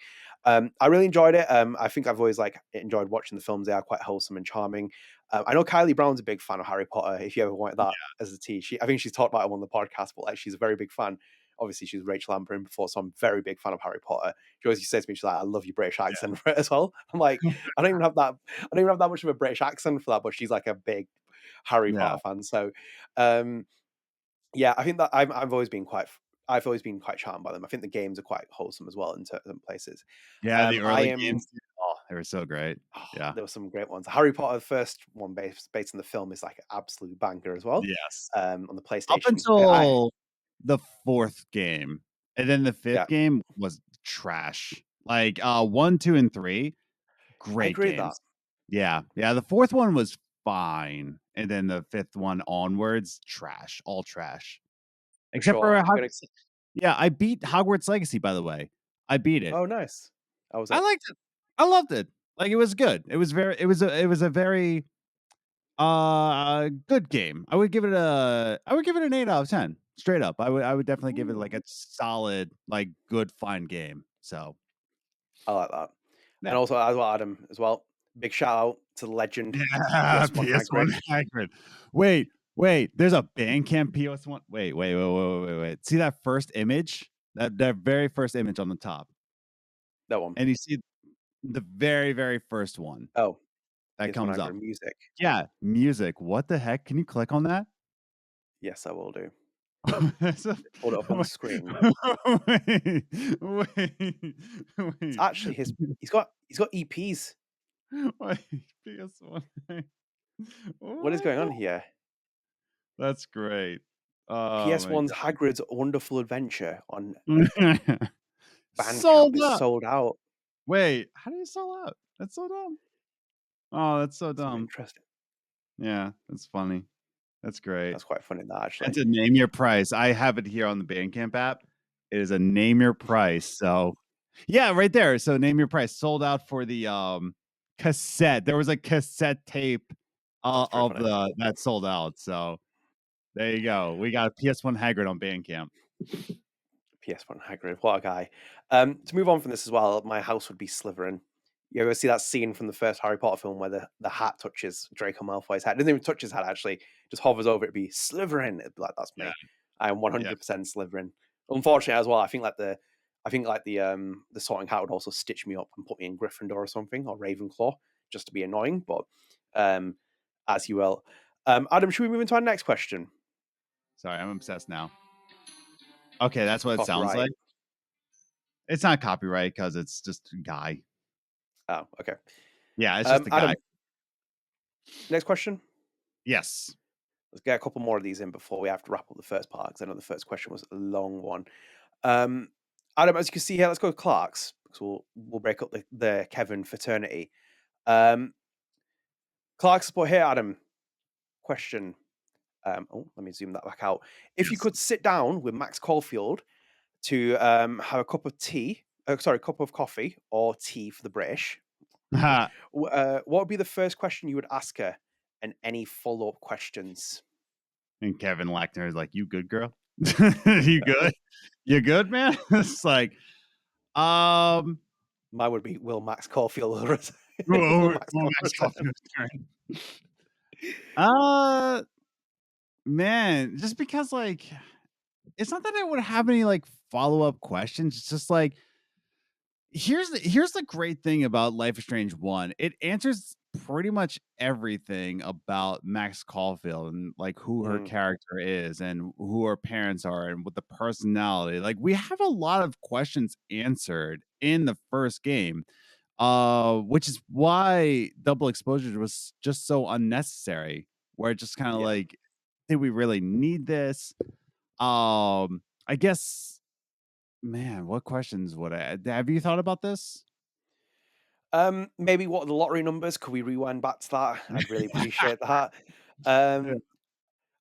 I really enjoyed it. I think I've always like enjoyed watching the films. They are quite wholesome and charming. I know Kylie Brown's a big fan of Harry Potter. If you ever wanted that as a tea, I think she's talked about it on the podcast, but like she's a very big fan. Obviously, she's Rachel Amber before, so I'm a very big fan of Harry Potter. She always says to me, she's like, "I love your British accent for it as well." I'm like, I don't even have that. I don't even have that much of a British accent for that, but she's like a big Harry yeah, Potter fan. So, um, yeah, I think that I've always been quite charmed by them. I think the games are quite wholesome as well in certain places. yeah. The I early am games, oh, they were so great. Yeah, there were some great ones. Harry Potter, the first one based on the film, is like an absolute banger as well. yes. On the Up PlayStation. until the fourth game, and then the Yeah, fifth game was trash. Like 1, 2, and 3, I great agree with that games. Yeah, yeah, the 4th one was fine, and then the 5th one onwards, trash, all trash. for Except for sure. I'm gonna. Hogwarts. Yeah, I beat Hogwarts Legacy, by the way. I beat it. Oh, nice. How was I it? liked it. I loved it. Like, it was good. It was a very, good game. I would give it an 8 out of 10, straight up. I would definitely give it, Ooh, like, a solid, like, good, fun game. So, I like that. yeah. And also as well, Adam as well. Big shout out to the legend Yeah, PS1 PS1 Hagrid. Hagrid. Wait, there's a Bandcamp PS1. Wait. See that first image? That very first image on the top, That one. and you see the very, very first one Oh, that PS1 comes Agro up. music. Yeah, music. What the heck? Can you click on that? Yes, I will do. So Hold it up on screen. wait, It's wait, actually his. He's got EPs. wait, PS1. What is going on What? here? That's great. Oh my PS1's Hagrid's Wonderful Adventure on god. Bandcamp Sold is out. sold out. Wait, how do you sell out? That's so dumb. Oh, that's so So dumb. interesting. Yeah, that's funny. That's great. That's quite funny, that It's actually. a name your price. I have it here on the Bandcamp app. It is a name your price. So yeah, right there. So name your price. Sold out for the cassette. There was a cassette tape That's very of funny. the that sold out. So there you go. We got a PS1 Hagrid on Bandcamp. PS1 Hagrid, what a guy. To move on from this as well, my house would be Slytherin. You ever see that scene from the first Harry Potter film where the hat touches Draco Malfoy's hat? It doesn't even touch his hat, actually. Just hovers over it. It'd be Slytherin. It'd be like, that's Yeah. me. I am 100% Yeah. Slytherin. Unfortunately, as well, I think the Sorting Hat would also stitch me up and put me in Gryffindor or something, or Ravenclaw, just to be annoying. But as you will. Adam, should we move into our next question? Sorry, I'm obsessed now. Okay, that's what it sounds Copyright. like. It's not copyright because it's just a guy. Oh, okay. Yeah, it's just a guy. Adam, next question. Yes. Let's get a couple more of these in before we have to wrap up the first part, because I know the first question was a long one. Adam, as you can see here, let's go with Clark's, because we'll break up the Kevin fraternity. Clark's put here, Adam. Question. Let me zoom that back out. If you Yes. could sit down with Max Caulfield to have a cup of cup of coffee or tea for the British, what would be the first question you would ask her, and any follow-up questions? And Kevin Lackner is like, "You good, girl? You good? You good, man?" It's like, Mine would be, will Max Caulfield whoa, will Max Max Caulfield Caulfield's turn. Man, just because like, it's not that I would have any like follow-up questions. It's just like, here's the great thing about Life is Strange 1. It answers pretty much everything about Max Caulfield and like who her character is and who her parents are and what the personality. Like we have a lot of questions answered in the first game. Which is why double exposure was just so unnecessary. Where it just kind of Yeah. like, did we really need this? I guess, man, what questions would I have you thought about this? Maybe what are the lottery numbers? Could we rewind back to that? I'd really appreciate that. Yeah.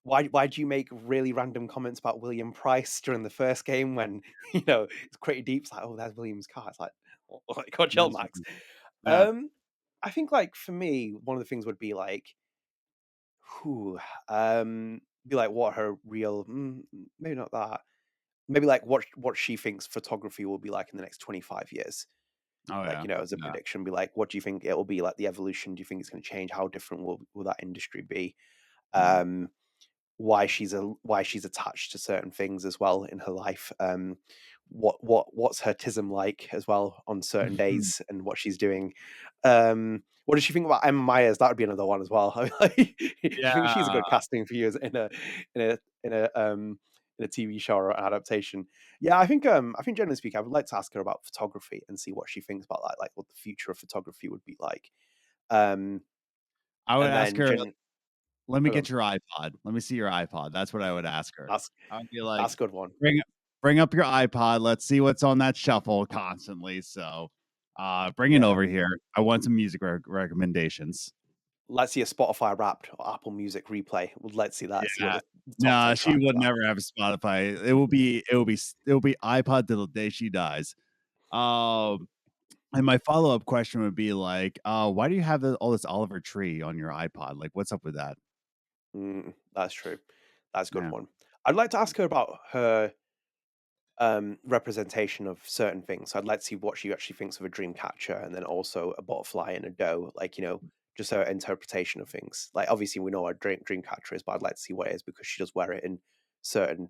Why do you make really random comments about William Price during the first game when it's pretty deep? It's like, oh, there's William's car. It's like, oh, God, chill, Max. Yeah. I think like for me, one of the things would be like, what her real, maybe not that. Maybe like what she thinks photography will be like in the next 25 years. Oh Like, yeah. as a Yeah. prediction, be like, what do you think it will be like, the evolution? Do you think it's going to change? How different will that industry be? Why she's attached to certain things as well in her life. What's her tism like as well on certain days, and what she's doing. What does she think about Emma Myers? That would be another one as well. I mean, like, I think she's a good Yeah. casting for you as in a TV show or an adaptation. Yeah, I think generally speaking, I would like to ask her about photography and see what she thinks about that, like what the future of photography would be like. Um, I would and ask then her, let me hold on, get your iPod. Let me see your iPod. That's what I would ask her. that's I would be like, that's a good one. bring up your iPod. Let's see what's on that shuffle constantly. So bring it Yeah. over here. I want some music recommendations. Let's see a Spotify Wrapped or Apple Music replay. Let's see that. See what Yeah. the top Nah, 10 she tracks would are. never have a Spotify. It will be iPod till the day she dies. And my follow-up question would be like, why do you have all this Oliver Tree on your iPod? Like, what's up with that? That's true. That's a good Yeah. one. I'd like to ask her about her representation of certain things. So I'd like to see what she actually thinks of a dream catcher, and then also a butterfly and a doe. Like, just her interpretation of things. Like, obviously we know what a dream catcher is, but I'd like to see what it is, because she does wear it in certain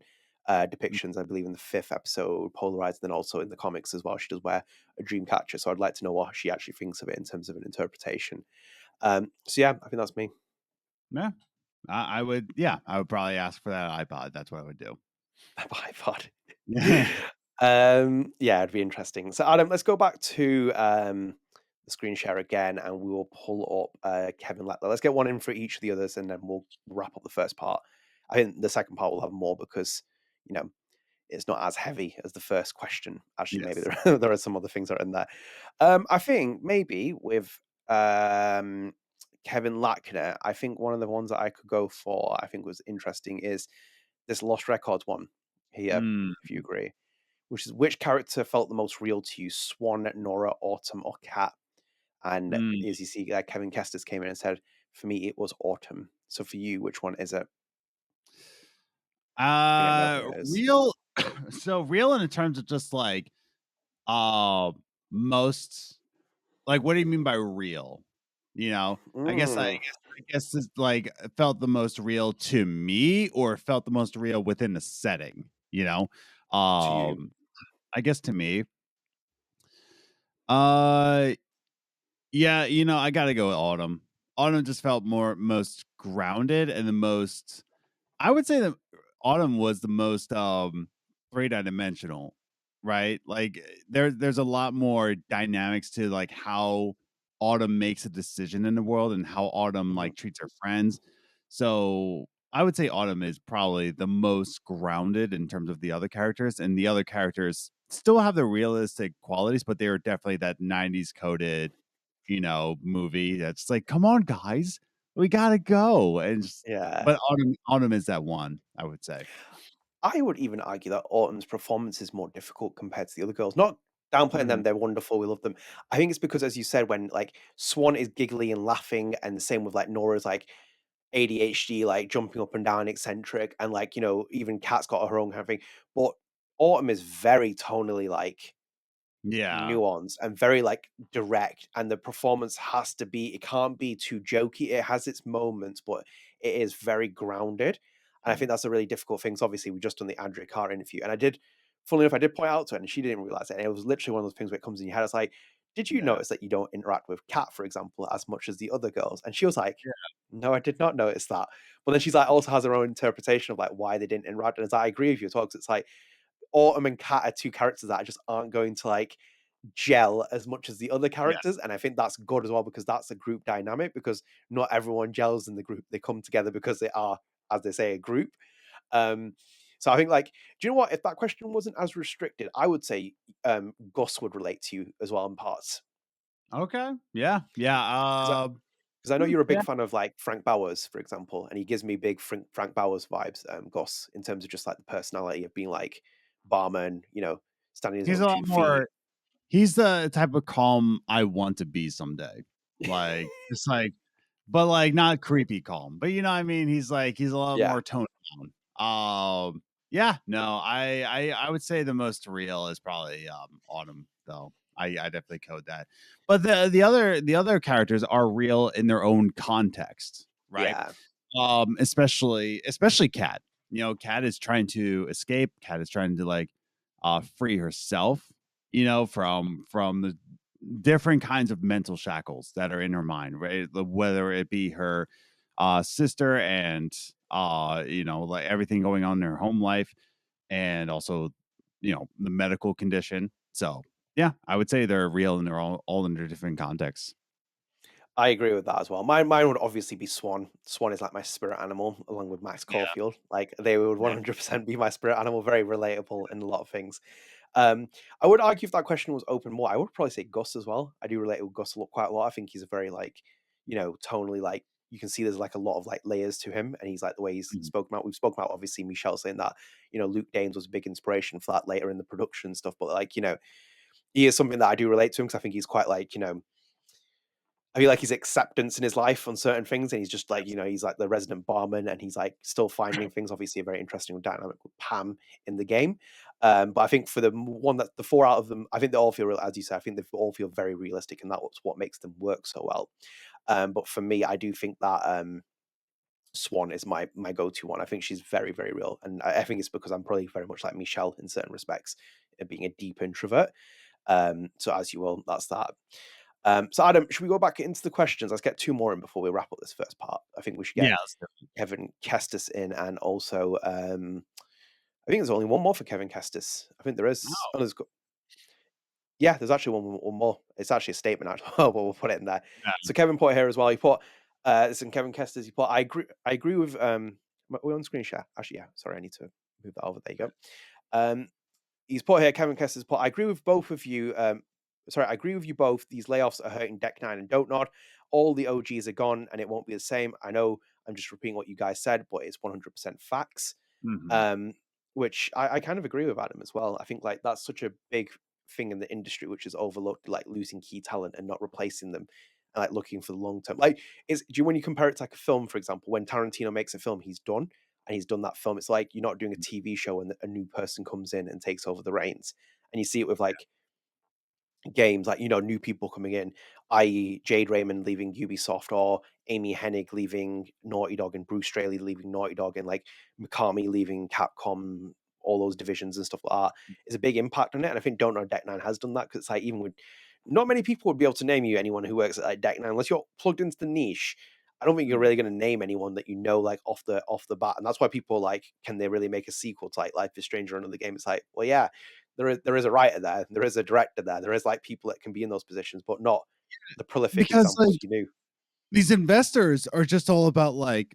depictions, I believe, in the 5th episode, Polarized, and then also in the comics as well. She does wear a dream catcher, so I'd like to know what she actually thinks of it in terms of an interpretation. So yeah, I think that's me. Yeah. I would, yeah, I would probably ask for that iPod. That's what I would do. iPod. Yeah. Yeah, it'd be interesting. So Adam, let's go back to the screen share again, and we will pull up Kevin Lackner. Let's get one in for each of the others, and then we'll wrap up the first part. I think the second part will have more because you know it's not as heavy as the first question. Actually, maybe Yes. there are some other things that are in there. I think maybe with Kevin Lackner, I think one of the ones that I could go for, I think was interesting, is this Lost Records one here, Mm, if you agree, which is which character felt the most real to you, Swan, Nora, Autumn, or Cat? And mm. as you see, Kevin Kestis came in and said, for me, it was Autumn. So for you, which one is it? I think I know who it is. Real. So real in terms of just like, uh, most, like, what do you mean by real? You know, Mm, I guess it's like felt the most real to me, or felt the most real within the setting. You know, to you. um, I guess to me, uh, yeah, I gotta go with Autumn. Autumn just felt most grounded and the most. I would say that Autumn was the most three-dimensional, right? Like there's a lot more dynamics to like how Autumn makes a decision in the world and how Autumn Mhm. like treats her friends. So I would say Autumn is probably the most grounded in terms of the other characters, and the other characters still have the realistic qualities, but they are definitely that 90s coded, movie that's like, come on, guys, we gotta go. Yeah. But Autumn is that one, I would say. I would even argue that Autumn's performance is more difficult compared to the other girls. Not downplaying Mhm. them, they're wonderful, we love them. I think it's because, as you said, when like Swan is giggly and laughing, and the same with like Nora's like ADHD, like jumping up and down, eccentric, and like, even Kat's got her own kind of thing. But Autumn is very tonally like Yeah. nuance and very like direct, and the performance has to be, it can't be too jokey. It has its moments, but it is very grounded, and I Mm. think that's a really difficult thing. So obviously we just done the Andrea Carr interview, and funnily enough, I did point out to her and she didn't realize it, and it was literally one of those things where it comes in your head. It's like, did you Yeah. notice that you don't interact with Kat, for example, as much as the other girls? And she was like, Yeah. no, I did not notice that. But then she's like, also has her own interpretation of like why they didn't interact, and as I agree with you as well, 'cause it's like Autumn and Kat are two characters that just aren't going to like gel as much as the other characters, Yes. and I think that's good as well because that's a group dynamic, because not everyone gels in the group. They come together because they are, as they say, a group. Um, so I think like, do you know what? If that question wasn't as restricted, I would say Gus would relate to you as well in parts. Okay. Yeah. Yeah. Because I know you're a Yeah. big fan of like Frank Bowers, for example, and he gives me big Frank Bowers vibes, Gus, in terms of just like the personality of being like barman, standing on his He's own a lot 2 feet. more he's the type of calm I want to be someday. Like, just like, but like not creepy calm. But you know what I mean? He's a lot Yeah, more toned down. Yeah, no, I would say the most real is probably Autumn, though. I definitely code that. But the other characters are real in their own context, right? yeah, Especially Kat. Kat is trying to escape. Kat is trying to like free herself, from the different kinds of mental shackles that are in her mind, right? Whether it be her sister and like everything going on in her home life, and also the medical condition. So yeah, I would say they're real and they're all in their different contexts. I agree with that as well. Mine would obviously be Swan. Swan is like my spirit animal, along with Max Yeah. Caulfield. Like they would Yeah. 100% be my spirit animal. Very relatable in a lot of things. Um, I would argue if that question was open more, I would probably say Gus as well. I do relate with Gus quite a lot. I think he's a very like, tonally like, you can see there's like a lot of like layers to him, and he's like the way he's Mhm. spoken about. We've spoken about obviously Michelle saying that Luke Danes was a big inspiration for that later in the production stuff, but like he is something that I do relate to him because I think he's quite like I feel like his acceptance in his life on certain things, and he's just like, he's like the resident barman, and he's like still finding things. Obviously, a very interesting dynamic with Pam in the game. But I think for one that the four out of them, I think they all feel, as you said, I think they all feel very realistic, and that's what makes them work so well. But for me, I do think that Swan is my go-to one. I think she's very, very real, and I think it's because I'm probably very much like Michelle in certain respects, being a deep introvert. So as you will, that's that. So Adam, should we go back into the questions? Let's get two more in before we wrap up this first part. I think we should Yeah, get let's do it. Kevin Kestis in, and also I think there's only one more for Kevin Kestis. I think there is. Oh, Oh, yeah, there's actually one more. It's actually a statement. Actually, but we'll put it in there. yeah. So Kevin put here as well. He put this in Kevin Kestis. He put I agree with we're on screen share. Actually, yeah. Sorry, I need to move that over. There you go. Um, he's put here. Kevin Kestis put. I agree with both of you. Sorry, I agree with you both. These layoffs are hurting Deck Nine and Don't Nod. All the OGs are gone, and it won't be the same. I know I'm just repeating what you guys said, but it's 100% facts. Mhm. Um, which I kind of agree with Adam as well. I think like that's such a big thing in the industry, which is overlooked, like losing key talent and not replacing them, and like looking for the long term. Like, is do you when you compare it to like a film, for example, when Tarantino makes a film, he's done and he's done that film. It's like you're not doing a TV show and a new person comes in and takes over the reins. And you see it with like games, like, new people coming in, i.e. Jade Raymond leaving Ubisoft, or Amy Hennig leaving Naughty Dog, and Bruce Straley leaving Naughty Dog, and like Mikami leaving Capcom, all those divisions and stuff like that is a big impact on it. And I think Don't Know Deck Nine has done that, because it's like, even with not many people would be able to name you anyone who works at like Deck Nine unless you're plugged into the niche. I don't think you're Mm. really going to name anyone that like off the bat, and that's why people are like, can they really make a sequel to like Life is Strange or another game? It's like, well, yeah, there is a writer there, there is a director there is like people that can be in those positions, but not the prolific Because examples like you knew. these investors are just all about like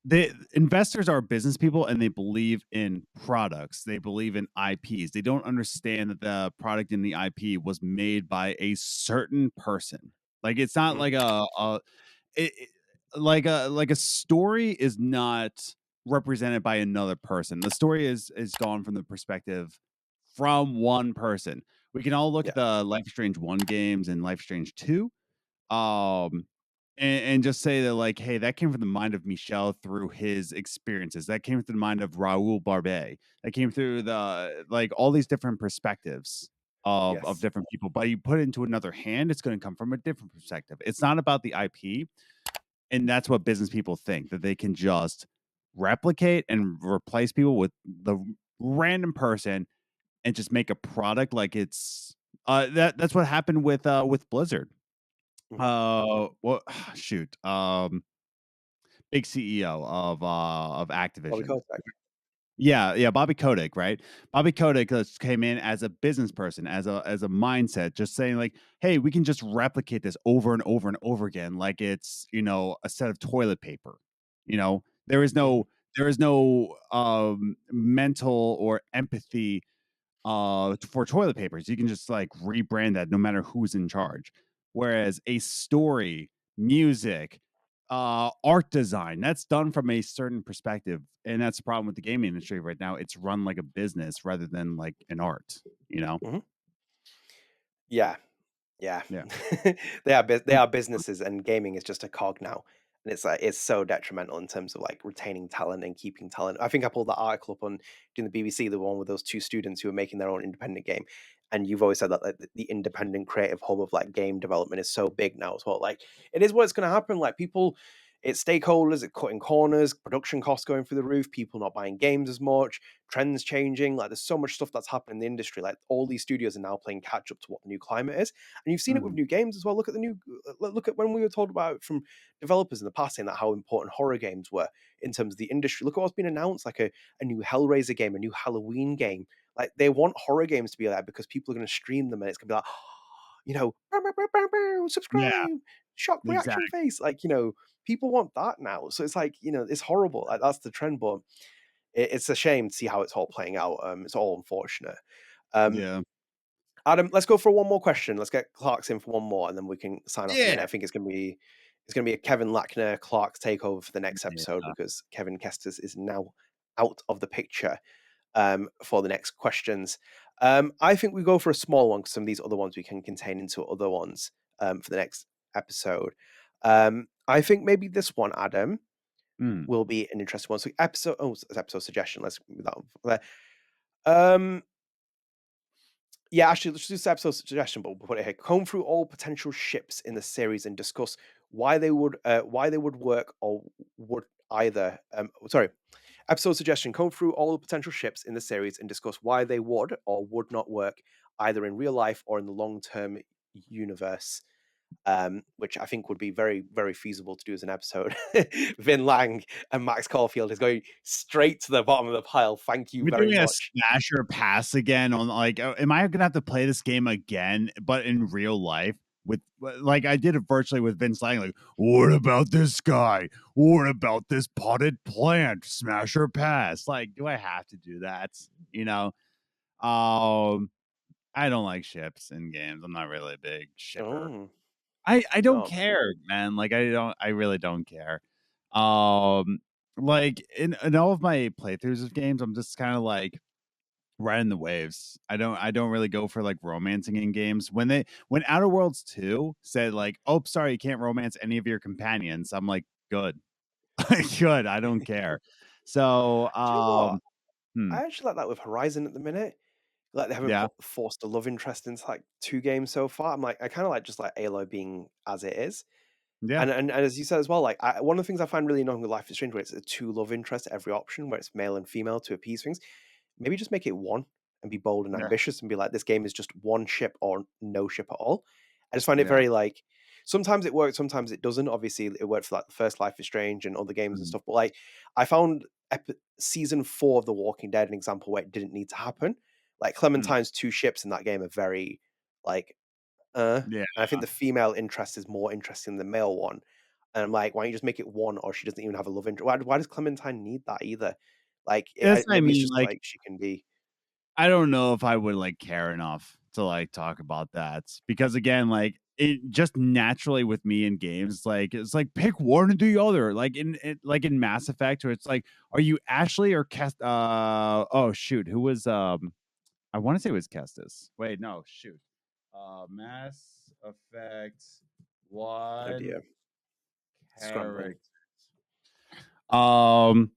the investors are business people and they believe in products. They believe in IPs. They don't understand that the product in the IP was made by a certain person. Like it's not Mhm. like like a story is not represented by another person. The story is gone from the perspective from one person. We can all look Yeah. at the Life is Strange 1 games and Life is Strange 2, um, and just say that like, hey, that came from the mind of Michel through his experiences. That came through the mind of Raoul Barbet. That came through the like all these different perspectives of Yes. different people. But you put it into another hand, it's going to come from a different perspective. It's not about the IP, and that's what business people think, that they can just replicate and replace people with the random person and just make a product like it's that's what happened with Blizzard. Mhm. What shoot, big CEO of Bobby Activision. Kotick. Yeah, yeah, Bobby Kotick, right? Bobby Kotick just came in as a business person, as a mindset, just saying like, "Hey, we can just replicate this over and over and over again, like it's a set of toilet paper." There is Mhm. no mental or empathy for toilet papers. You can just like rebrand that no matter who's in charge. Whereas a story, music, art design, that's done from a certain perspective. And that's the problem with the gaming industry right now. It's run like a business rather than like an art. Mhm. Yeah. Yeah. Yeah. They are businesses, and gaming is just a cog now. And it's like it's so detrimental in terms of like retaining talent and keeping talent. I think I pulled that article up on doing the BBC, the one with those two students who were making their own independent game. And you've always said that like, the independent creative hub of like game development is so big now as well. Like it is what's going to happen. Like people, it's stakeholders, it's cutting corners, production costs going through the roof, people not buying games as much, trends changing. Like there's so much stuff that's happening in the industry. Like all these studios are now playing catch up to what the new climate is. And you've seen it with Mhm. new games as well. Look at when we were told about it from developers in the past, saying that how important horror games were in terms of the industry. Look at what's been announced, like a new Hellraiser game, a new Halloween game. Like they want horror games to be there because people are going to stream them, and it's going to be like, Yeah, subscribe, shock reaction exactly. face. Like, people want that now. So it's like, it's horrible. Like that's the trend, but it's a shame to see how it's all playing out. It's all unfortunate. Um, Yeah. Adam, let's go for one more question. Let's get Clark's in for one more, and then we can sign off. And then Yeah. I think it's gonna be a Kevin Lackner Clark's takeover for the next episode, Yeah. because Kevin Kestis is now out of the picture for the next questions. I think we go for a small one, because some of these other ones we can contain into other ones for the next episode. I think maybe this one, Adam, Mm. will be an interesting one. So episode suggestion. Let's move that on there. Yeah, actually, let's do this episode suggestion, but we'll put it here. Comb through all potential ships in the series and discuss why they would work or would either. Sorry. Episode suggestion: comb through all the potential ships in the series and discuss why they would or would not work either in real life or in the long-term universe. Which I think would be very, very feasible to do as an episode. Vin Lang and Max Caulfield is going straight to the bottom of the pile. Thank you We're very doing a much. smash or pass again on like, am I gonna have to play this game again, but in real life? With like I did it virtually with Vince Lang, like, what about this guy? What about this potted plant? Smash or pass? Like, do I have to do that? You know? I don't like ships in games. I'm not really a big shipper. Oh, I don't no. care, man. Like I really don't care. Um like in all of my playthroughs of games, I'm just kind of like riding the waves. I don't really go for like romancing in games. When Outer Worlds 2 said like, "Oh, sorry, you can't romance any of your companions." I'm like, "Good." Good. I don't care. So, Do you know what? hmm, I actually like that with Horizon at the minute. Like they haven't yeah. forced a love interest into like 2 games so far. I'm like, I kind of like just like Aloy being as it is. Yeah. And as you said as well, like one of the things I find really annoying with Life is Strange, where it's a 2 love interest every option, where it's male and female to appease things. Maybe just make it one and be bold and Yeah. ambitious and be like, this game is just one ship or no ship at all. I just find it Yeah. very like sometimes it works, sometimes it doesn't. Obviously, it worked for like the first Life is Strange and other games and Mm, stuff. But like, I found season 4 of The Walking Dead an example where it didn't need to happen. Like mm. Clementine's 2 ships in that game are very like Yeah. and I think the female interest is more interesting than the male one. And I'm like, why don't you just make it one, or she doesn't even have a love interest? Why does Clementine need that either? Like, That's what I maybe it's mean. just Like, like she can be. I don't know if I would like care enough to like talk about that because again, like it just naturally with me in games, like it's like pick one or the other. Like in Mass Effect, where it's like, are you Ashley or Kest? Oh shoot, who was I want to say it was Kestis. Wait, no, shoot. Mass Effect Oh one dear, character. scrambling. Um,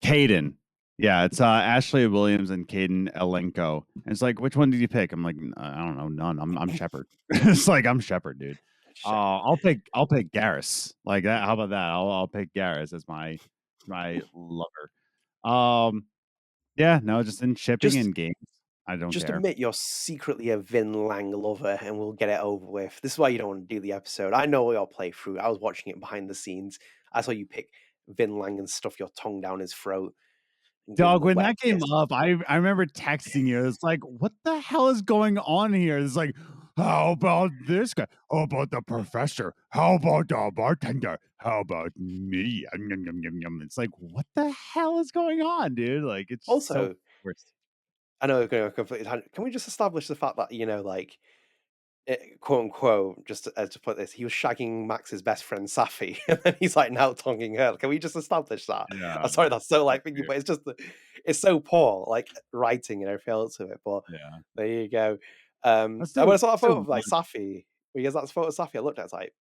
Caden. Yeah, it's Ashley Williams and Caden Elenko. And it's like, which one did you pick? I'm like, I don't know, none. I'm Shepard. It's like I'm Shepard, dude. Shepard. I'll pick Garrus. Like that. How about that? I'll pick Garrus as my lover. Um, yeah, no, just in shipping Just and games, I don't just care. admit you're secretly a Vin Lang lover, and we'll get it over with. This is why you don't want to do the episode. I know your playthrough. I was watching it behind the scenes. I saw you pick Vin Lang and stuff your tongue down his throat and give him Dog, the when wet that came kiss. up, I remember texting you. It's like, what the hell is going on here? It's like, how about this guy? How about the professor? How about the bartender? How about me? Yum, yum, yum, yum, yum. It's like, what the hell is going on, dude? Like, it's just so Also, forced. I know we're going to completely. Can we just establish the fact that like quote unquote, just to put this, he was shagging Max's best friend Safi, and then he's like now tonguing her. Can we just establish that? Yeah, I'm sorry, that's so so like thinking, weird. but it's just it's so poor, like writing and everything else of it. But Yeah. there you go. Let's And do when I saw that let's do photo of like one. Safi, because that's a photo of Safi, I looked at it, I was like,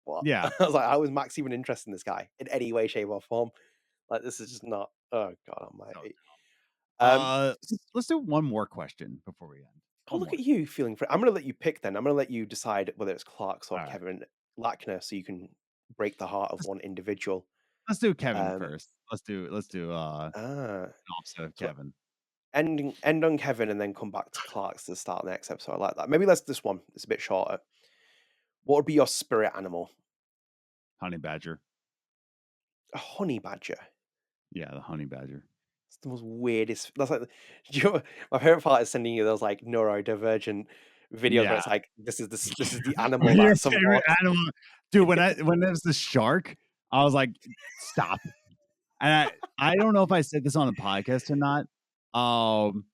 what? Yeah. I was like, how is Max even interested in this guy in any way, shape, or form? Like, this is just not. Oh God So Almighty. Um, let's do one more question before we end. Oh, One look at more. you feeling free. I'm gonna let you pick then. I'm gonna let you decide whether it's Clark's or All right. Kevin Lackner, so you can break the heart of Let's, one individual. let's do Kevin Um, first. Let's do an ah, opposite of so Kevin. end on Kevin and then come back to Clark's to start the next episode. I like that. Maybe let's this one. It's a bit shorter. What would be your spirit animal? Honey Badger. A honey badger. Yeah, the honey badger. It's the most weirdest. That's like do you know, my favorite part is sending you those like neurodivergent videos where Yeah. it's like this is the animal Your that some favorite orcs. animal. Dude, when there was the shark, I was like, stop. And I don't know if I said this on a podcast or not. Um,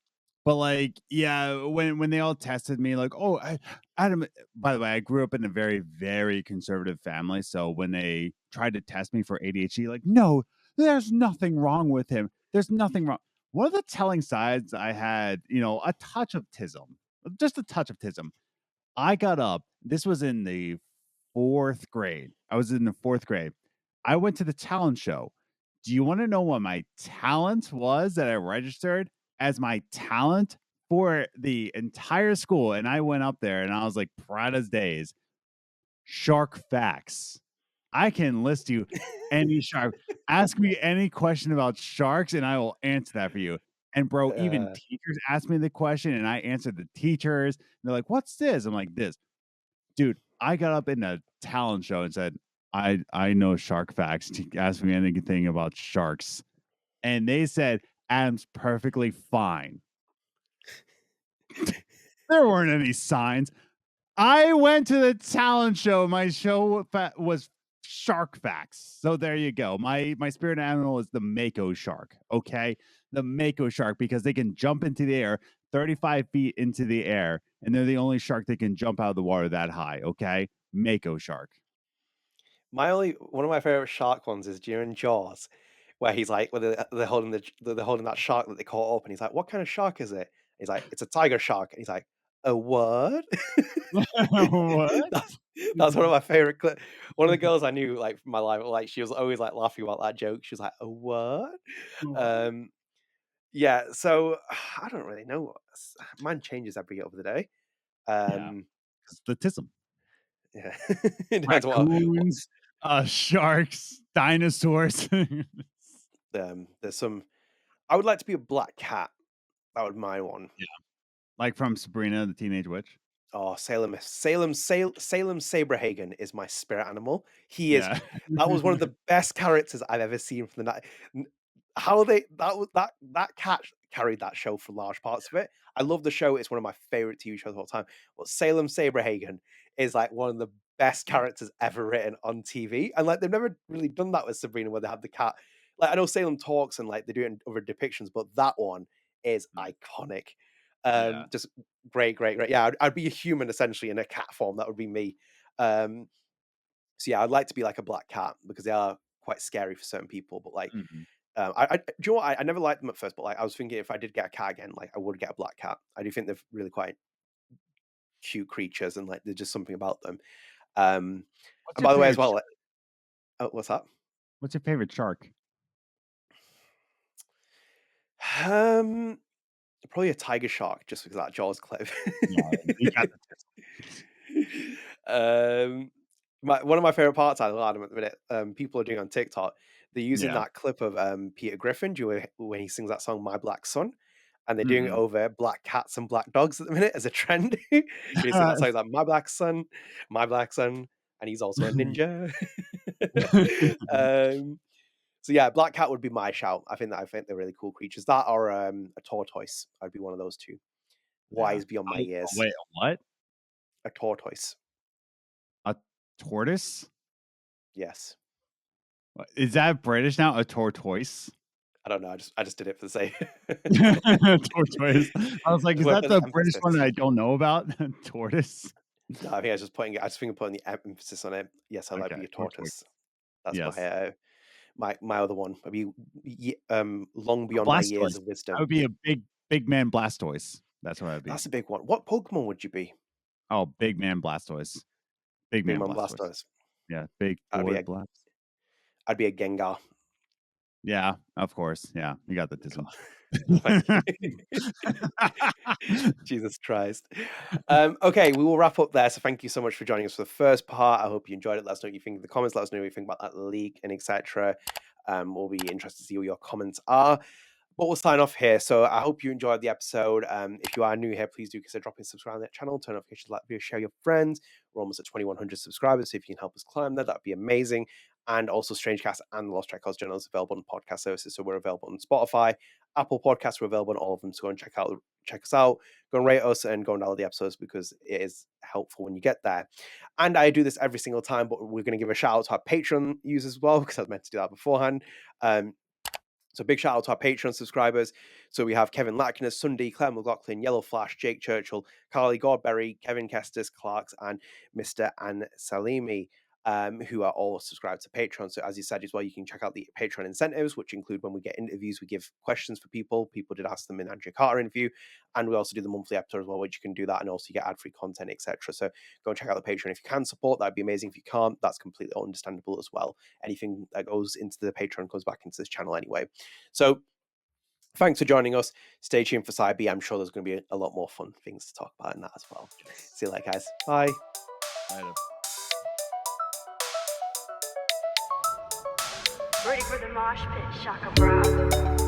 but like, yeah, when they all tested me, like, oh, Adam. By the way, I grew up in a very, very conservative family. So when they tried to test me for ADHD, like, no, there's nothing wrong with him. There's nothing wrong. One of the telling signs I had, a touch of tism, just a touch of tism. I got up. This was in the fourth grade. I was in the fourth grade. I went to the talent show. Do you want to know what my talent was that I registered as my talent for the entire school? And I went up there and I was like proud as days. shark facts. I can list you any shark. Ask me any question about sharks, and I will answer that for you. And bro, even teachers ask me the question, and I answer the teachers. And they're like, "What's this?" I'm like, "This, dude." I got up in a talent show and said, "I know shark facts. Ask me anything about sharks," and they said, "Adam's perfectly fine." There weren't any signs. I went to the talent show. My show was shark facts. So there you go. My spirit animal is the mako shark. Okay, the mako shark, because they can jump into the air 35 feet into the air, and they're the only shark that can jump out of the water that high. Okay, mako shark. One of my favorite shark ones is during Jaws, where he's like, where they're holding they're holding that shark that they caught up, and he's like, "What kind of shark is it?" He's like, "It's a tiger shark," and he's like, "A what?" What? that's that's one of my favorite clips. One of the girls I knew, like from my life, like she was always like laughing about that joke. She was like, "A what?" What? Um, yeah. So I don't really know. Mine changes every other day. Yeah, Um, statism. yeah, it depends what Raccoons, sharks, dinosaurs. there's some. I would like to be a black cat. That would be my one. Yeah, like from Sabrina the Teenage Witch. Oh, Salem Saberhagen is my spirit animal. He is. Yeah. That was one of the best characters I've ever seen from the night. How they that cat carried that show for large parts of it. I love the show. It's one of my favorite TV shows of all time. But Salem Saberhagen is like one of the best characters ever written on TV. And like they've never really done that with Sabrina, where they have the cat. Like I know Salem talks and like they do it in other depictions, but that one is iconic. Yeah. Just great. Yeah, I'd be a human essentially in a cat form. That would be me. So yeah, I'd like to be like a black cat because they are quite scary for certain people. But like, Mhm. do you know what? I never liked them at first, but like I was thinking if I did get a cat again, like I would get a black cat. I do think they're really quite cute creatures and like there's just something about them. What's And your by the way, as favorite well, sh like, oh, what's that? what's your favorite shark? Um, Probably a tiger shark, just because that jaw's clip. Yeah, you got the Um, one of my favorite parts, I love at the minute, people are doing on TikTok, they're using Yeah. that clip of Peter Griffin when he sings that song "My Black Son," and they're doing it Mhm. over black cats and black dogs at the minute as a trend. He sing that song like my black son, and he's also a ninja. um, so yeah, black cat would be my shout. I think they're really cool creatures. That or a tortoise. I'd be one of those two. Yeah. Wise beyond my Oh, years. wait, a what? A tortoise. A tortoise? Yes. Is that British now? A tortoise? I don't know. I just did it for the sake. Tortoise. I was like, Just is want that to put the the British one emphasis. that I don't know about? Tortoise? No, I think I was just putting. I just think I'm putting the emphasis on it. Yes, I'd like to Okay, be a tortoise. tortoise. That's Yes. my other one. I'd be long A beyond my years Blastoise. of I wisdom. would be a big man Blastoise. That's what I'd be. That's a big one. What Pokemon would you be? Oh, big man Blastoise. Big Big man Man Blastoise. Blastoise. Yeah, big I'd be boy a Blast. I'd be a Gengar. Yeah, of course. Yeah, you got the tism. Thank you. Jesus Christ. Okay, we will wrap up there. So thank you so much for joining us for the first part. I hope you enjoyed it. Let us know what you think in the comments. Let us know what you think about that leak and etc. We'll be interested to see what your comments are. But we'll sign off here. So I hope you enjoyed the episode. If you are new here, please do consider dropping subscribe on that channel, turn notifications, like the video, share your friends. We're almost at 2,100 subscribers. So if you can help us climb there, that'd be amazing. And also StrangeCast and the Lost Track House journals available on podcast services. So we're available on Spotify, Apple Podcasts, we're available on all of them. So go and check us out, go and rate us and go and download the episodes because it is helpful when you get there. And I do this every single time, but we're going to give a shout out to our Patreon users as well, because I was meant to do that beforehand. So big shout out to our Patreon subscribers. So we have Kevin Lackner, Sundy, Clare McLoughlin, YellowFlash, Jake Churchill, Carly Gordberry, Kevin Kestis, Clarx, and MrAnselmi, who are all subscribed to Patreon. So as you said as well, you can check out the Patreon incentives, which include when we get interviews, we give questions for people. People did ask them in Andrew Carter interview. And we also do the monthly episode as well, which you can do that. And also you get ad-free content, etc. So go and check out the Patreon. If you can support, that'd be amazing. If you can't, that's completely understandable as well. Anything that goes into the Patreon goes back into this channel anyway. So thanks for joining us. Stay tuned for Side B. I'm sure there's going to be a lot more fun things to talk about in that as well. See you later, guys. Bye. Right. Ready for the mosh pit, shaka bra.